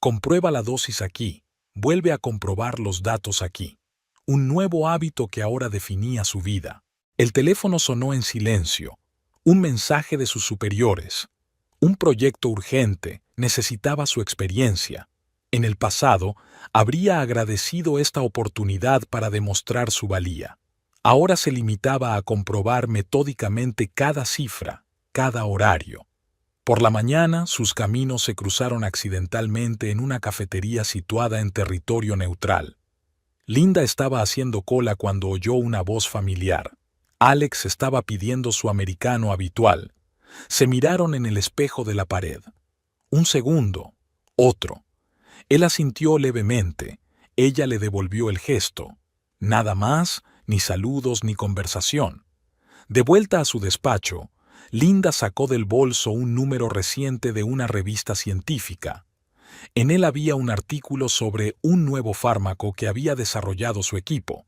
Comprueba la dosis aquí. Vuelve a comprobar los datos aquí. Un nuevo hábito que ahora definía su vida. El teléfono sonó en silencio. Un mensaje de sus superiores. Un proyecto urgente, necesitaba su experiencia. En el pasado, habría agradecido esta oportunidad para demostrar su valía. Ahora se limitaba a comprobar metódicamente cada cifra, cada horario. Por la mañana, sus caminos se cruzaron accidentalmente en una cafetería situada en territorio neutral. Linda estaba haciendo cola cuando oyó una voz familiar. Alex estaba pidiendo su americano habitual. Se miraron en el espejo de la pared. Un segundo, otro. Él asintió levemente. Ella le devolvió el gesto. Nada más, ni saludos ni conversación. De vuelta a su despacho, Linda sacó del bolso un número reciente de una revista científica. En él había un artículo sobre un nuevo fármaco que había desarrollado su equipo,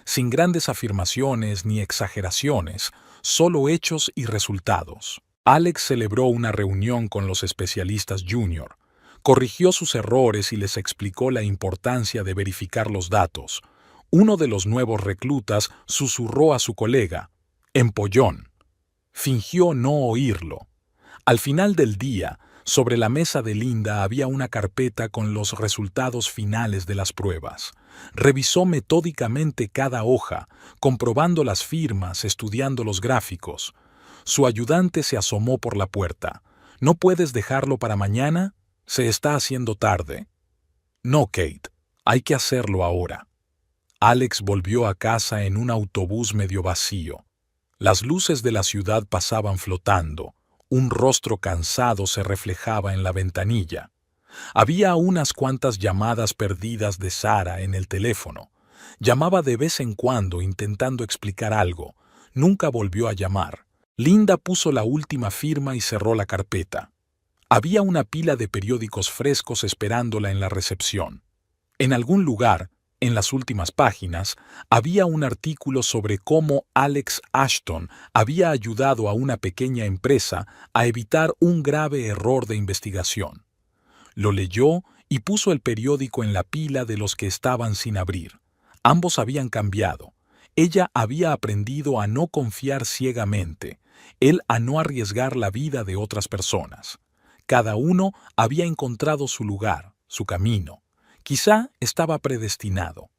sin grandes afirmaciones ni exageraciones, solo hechos y resultados. Alex celebró una reunión con los especialistas junior, corrigió sus errores y les explicó la importancia de verificar los datos. Uno de los nuevos reclutas susurró a su colega, «Empollón». Fingió no oírlo. Al final del día, sobre la mesa de Linda había una carpeta con los resultados finales de las pruebas. Revisó metódicamente cada hoja, comprobando las firmas, estudiando los gráficos. Su ayudante se asomó por la puerta. ¿No puedes dejarlo para mañana? Se está haciendo tarde. No, Kate. Hay que hacerlo ahora. Alex volvió a casa en un autobús medio vacío. Las luces de la ciudad pasaban flotando. Un rostro cansado se reflejaba en la ventanilla. Había unas cuantas llamadas perdidas de Sara en el teléfono. Llamaba de vez en cuando intentando explicar algo. Nunca volvió a llamar. Linda puso la última firma y cerró la carpeta. Había una pila de periódicos frescos esperándola en la recepción. En algún lugar, en las últimas páginas, había un artículo sobre cómo Alex Ashton había ayudado a una pequeña empresa a evitar un grave error de investigación. Lo leyó y puso el periódico en la pila de los que estaban sin abrir. Ambos habían cambiado. Ella había aprendido a no confiar ciegamente, él a no arriesgar la vida de otras personas. Cada uno había encontrado su lugar, su camino. Quizá estaba predestinado.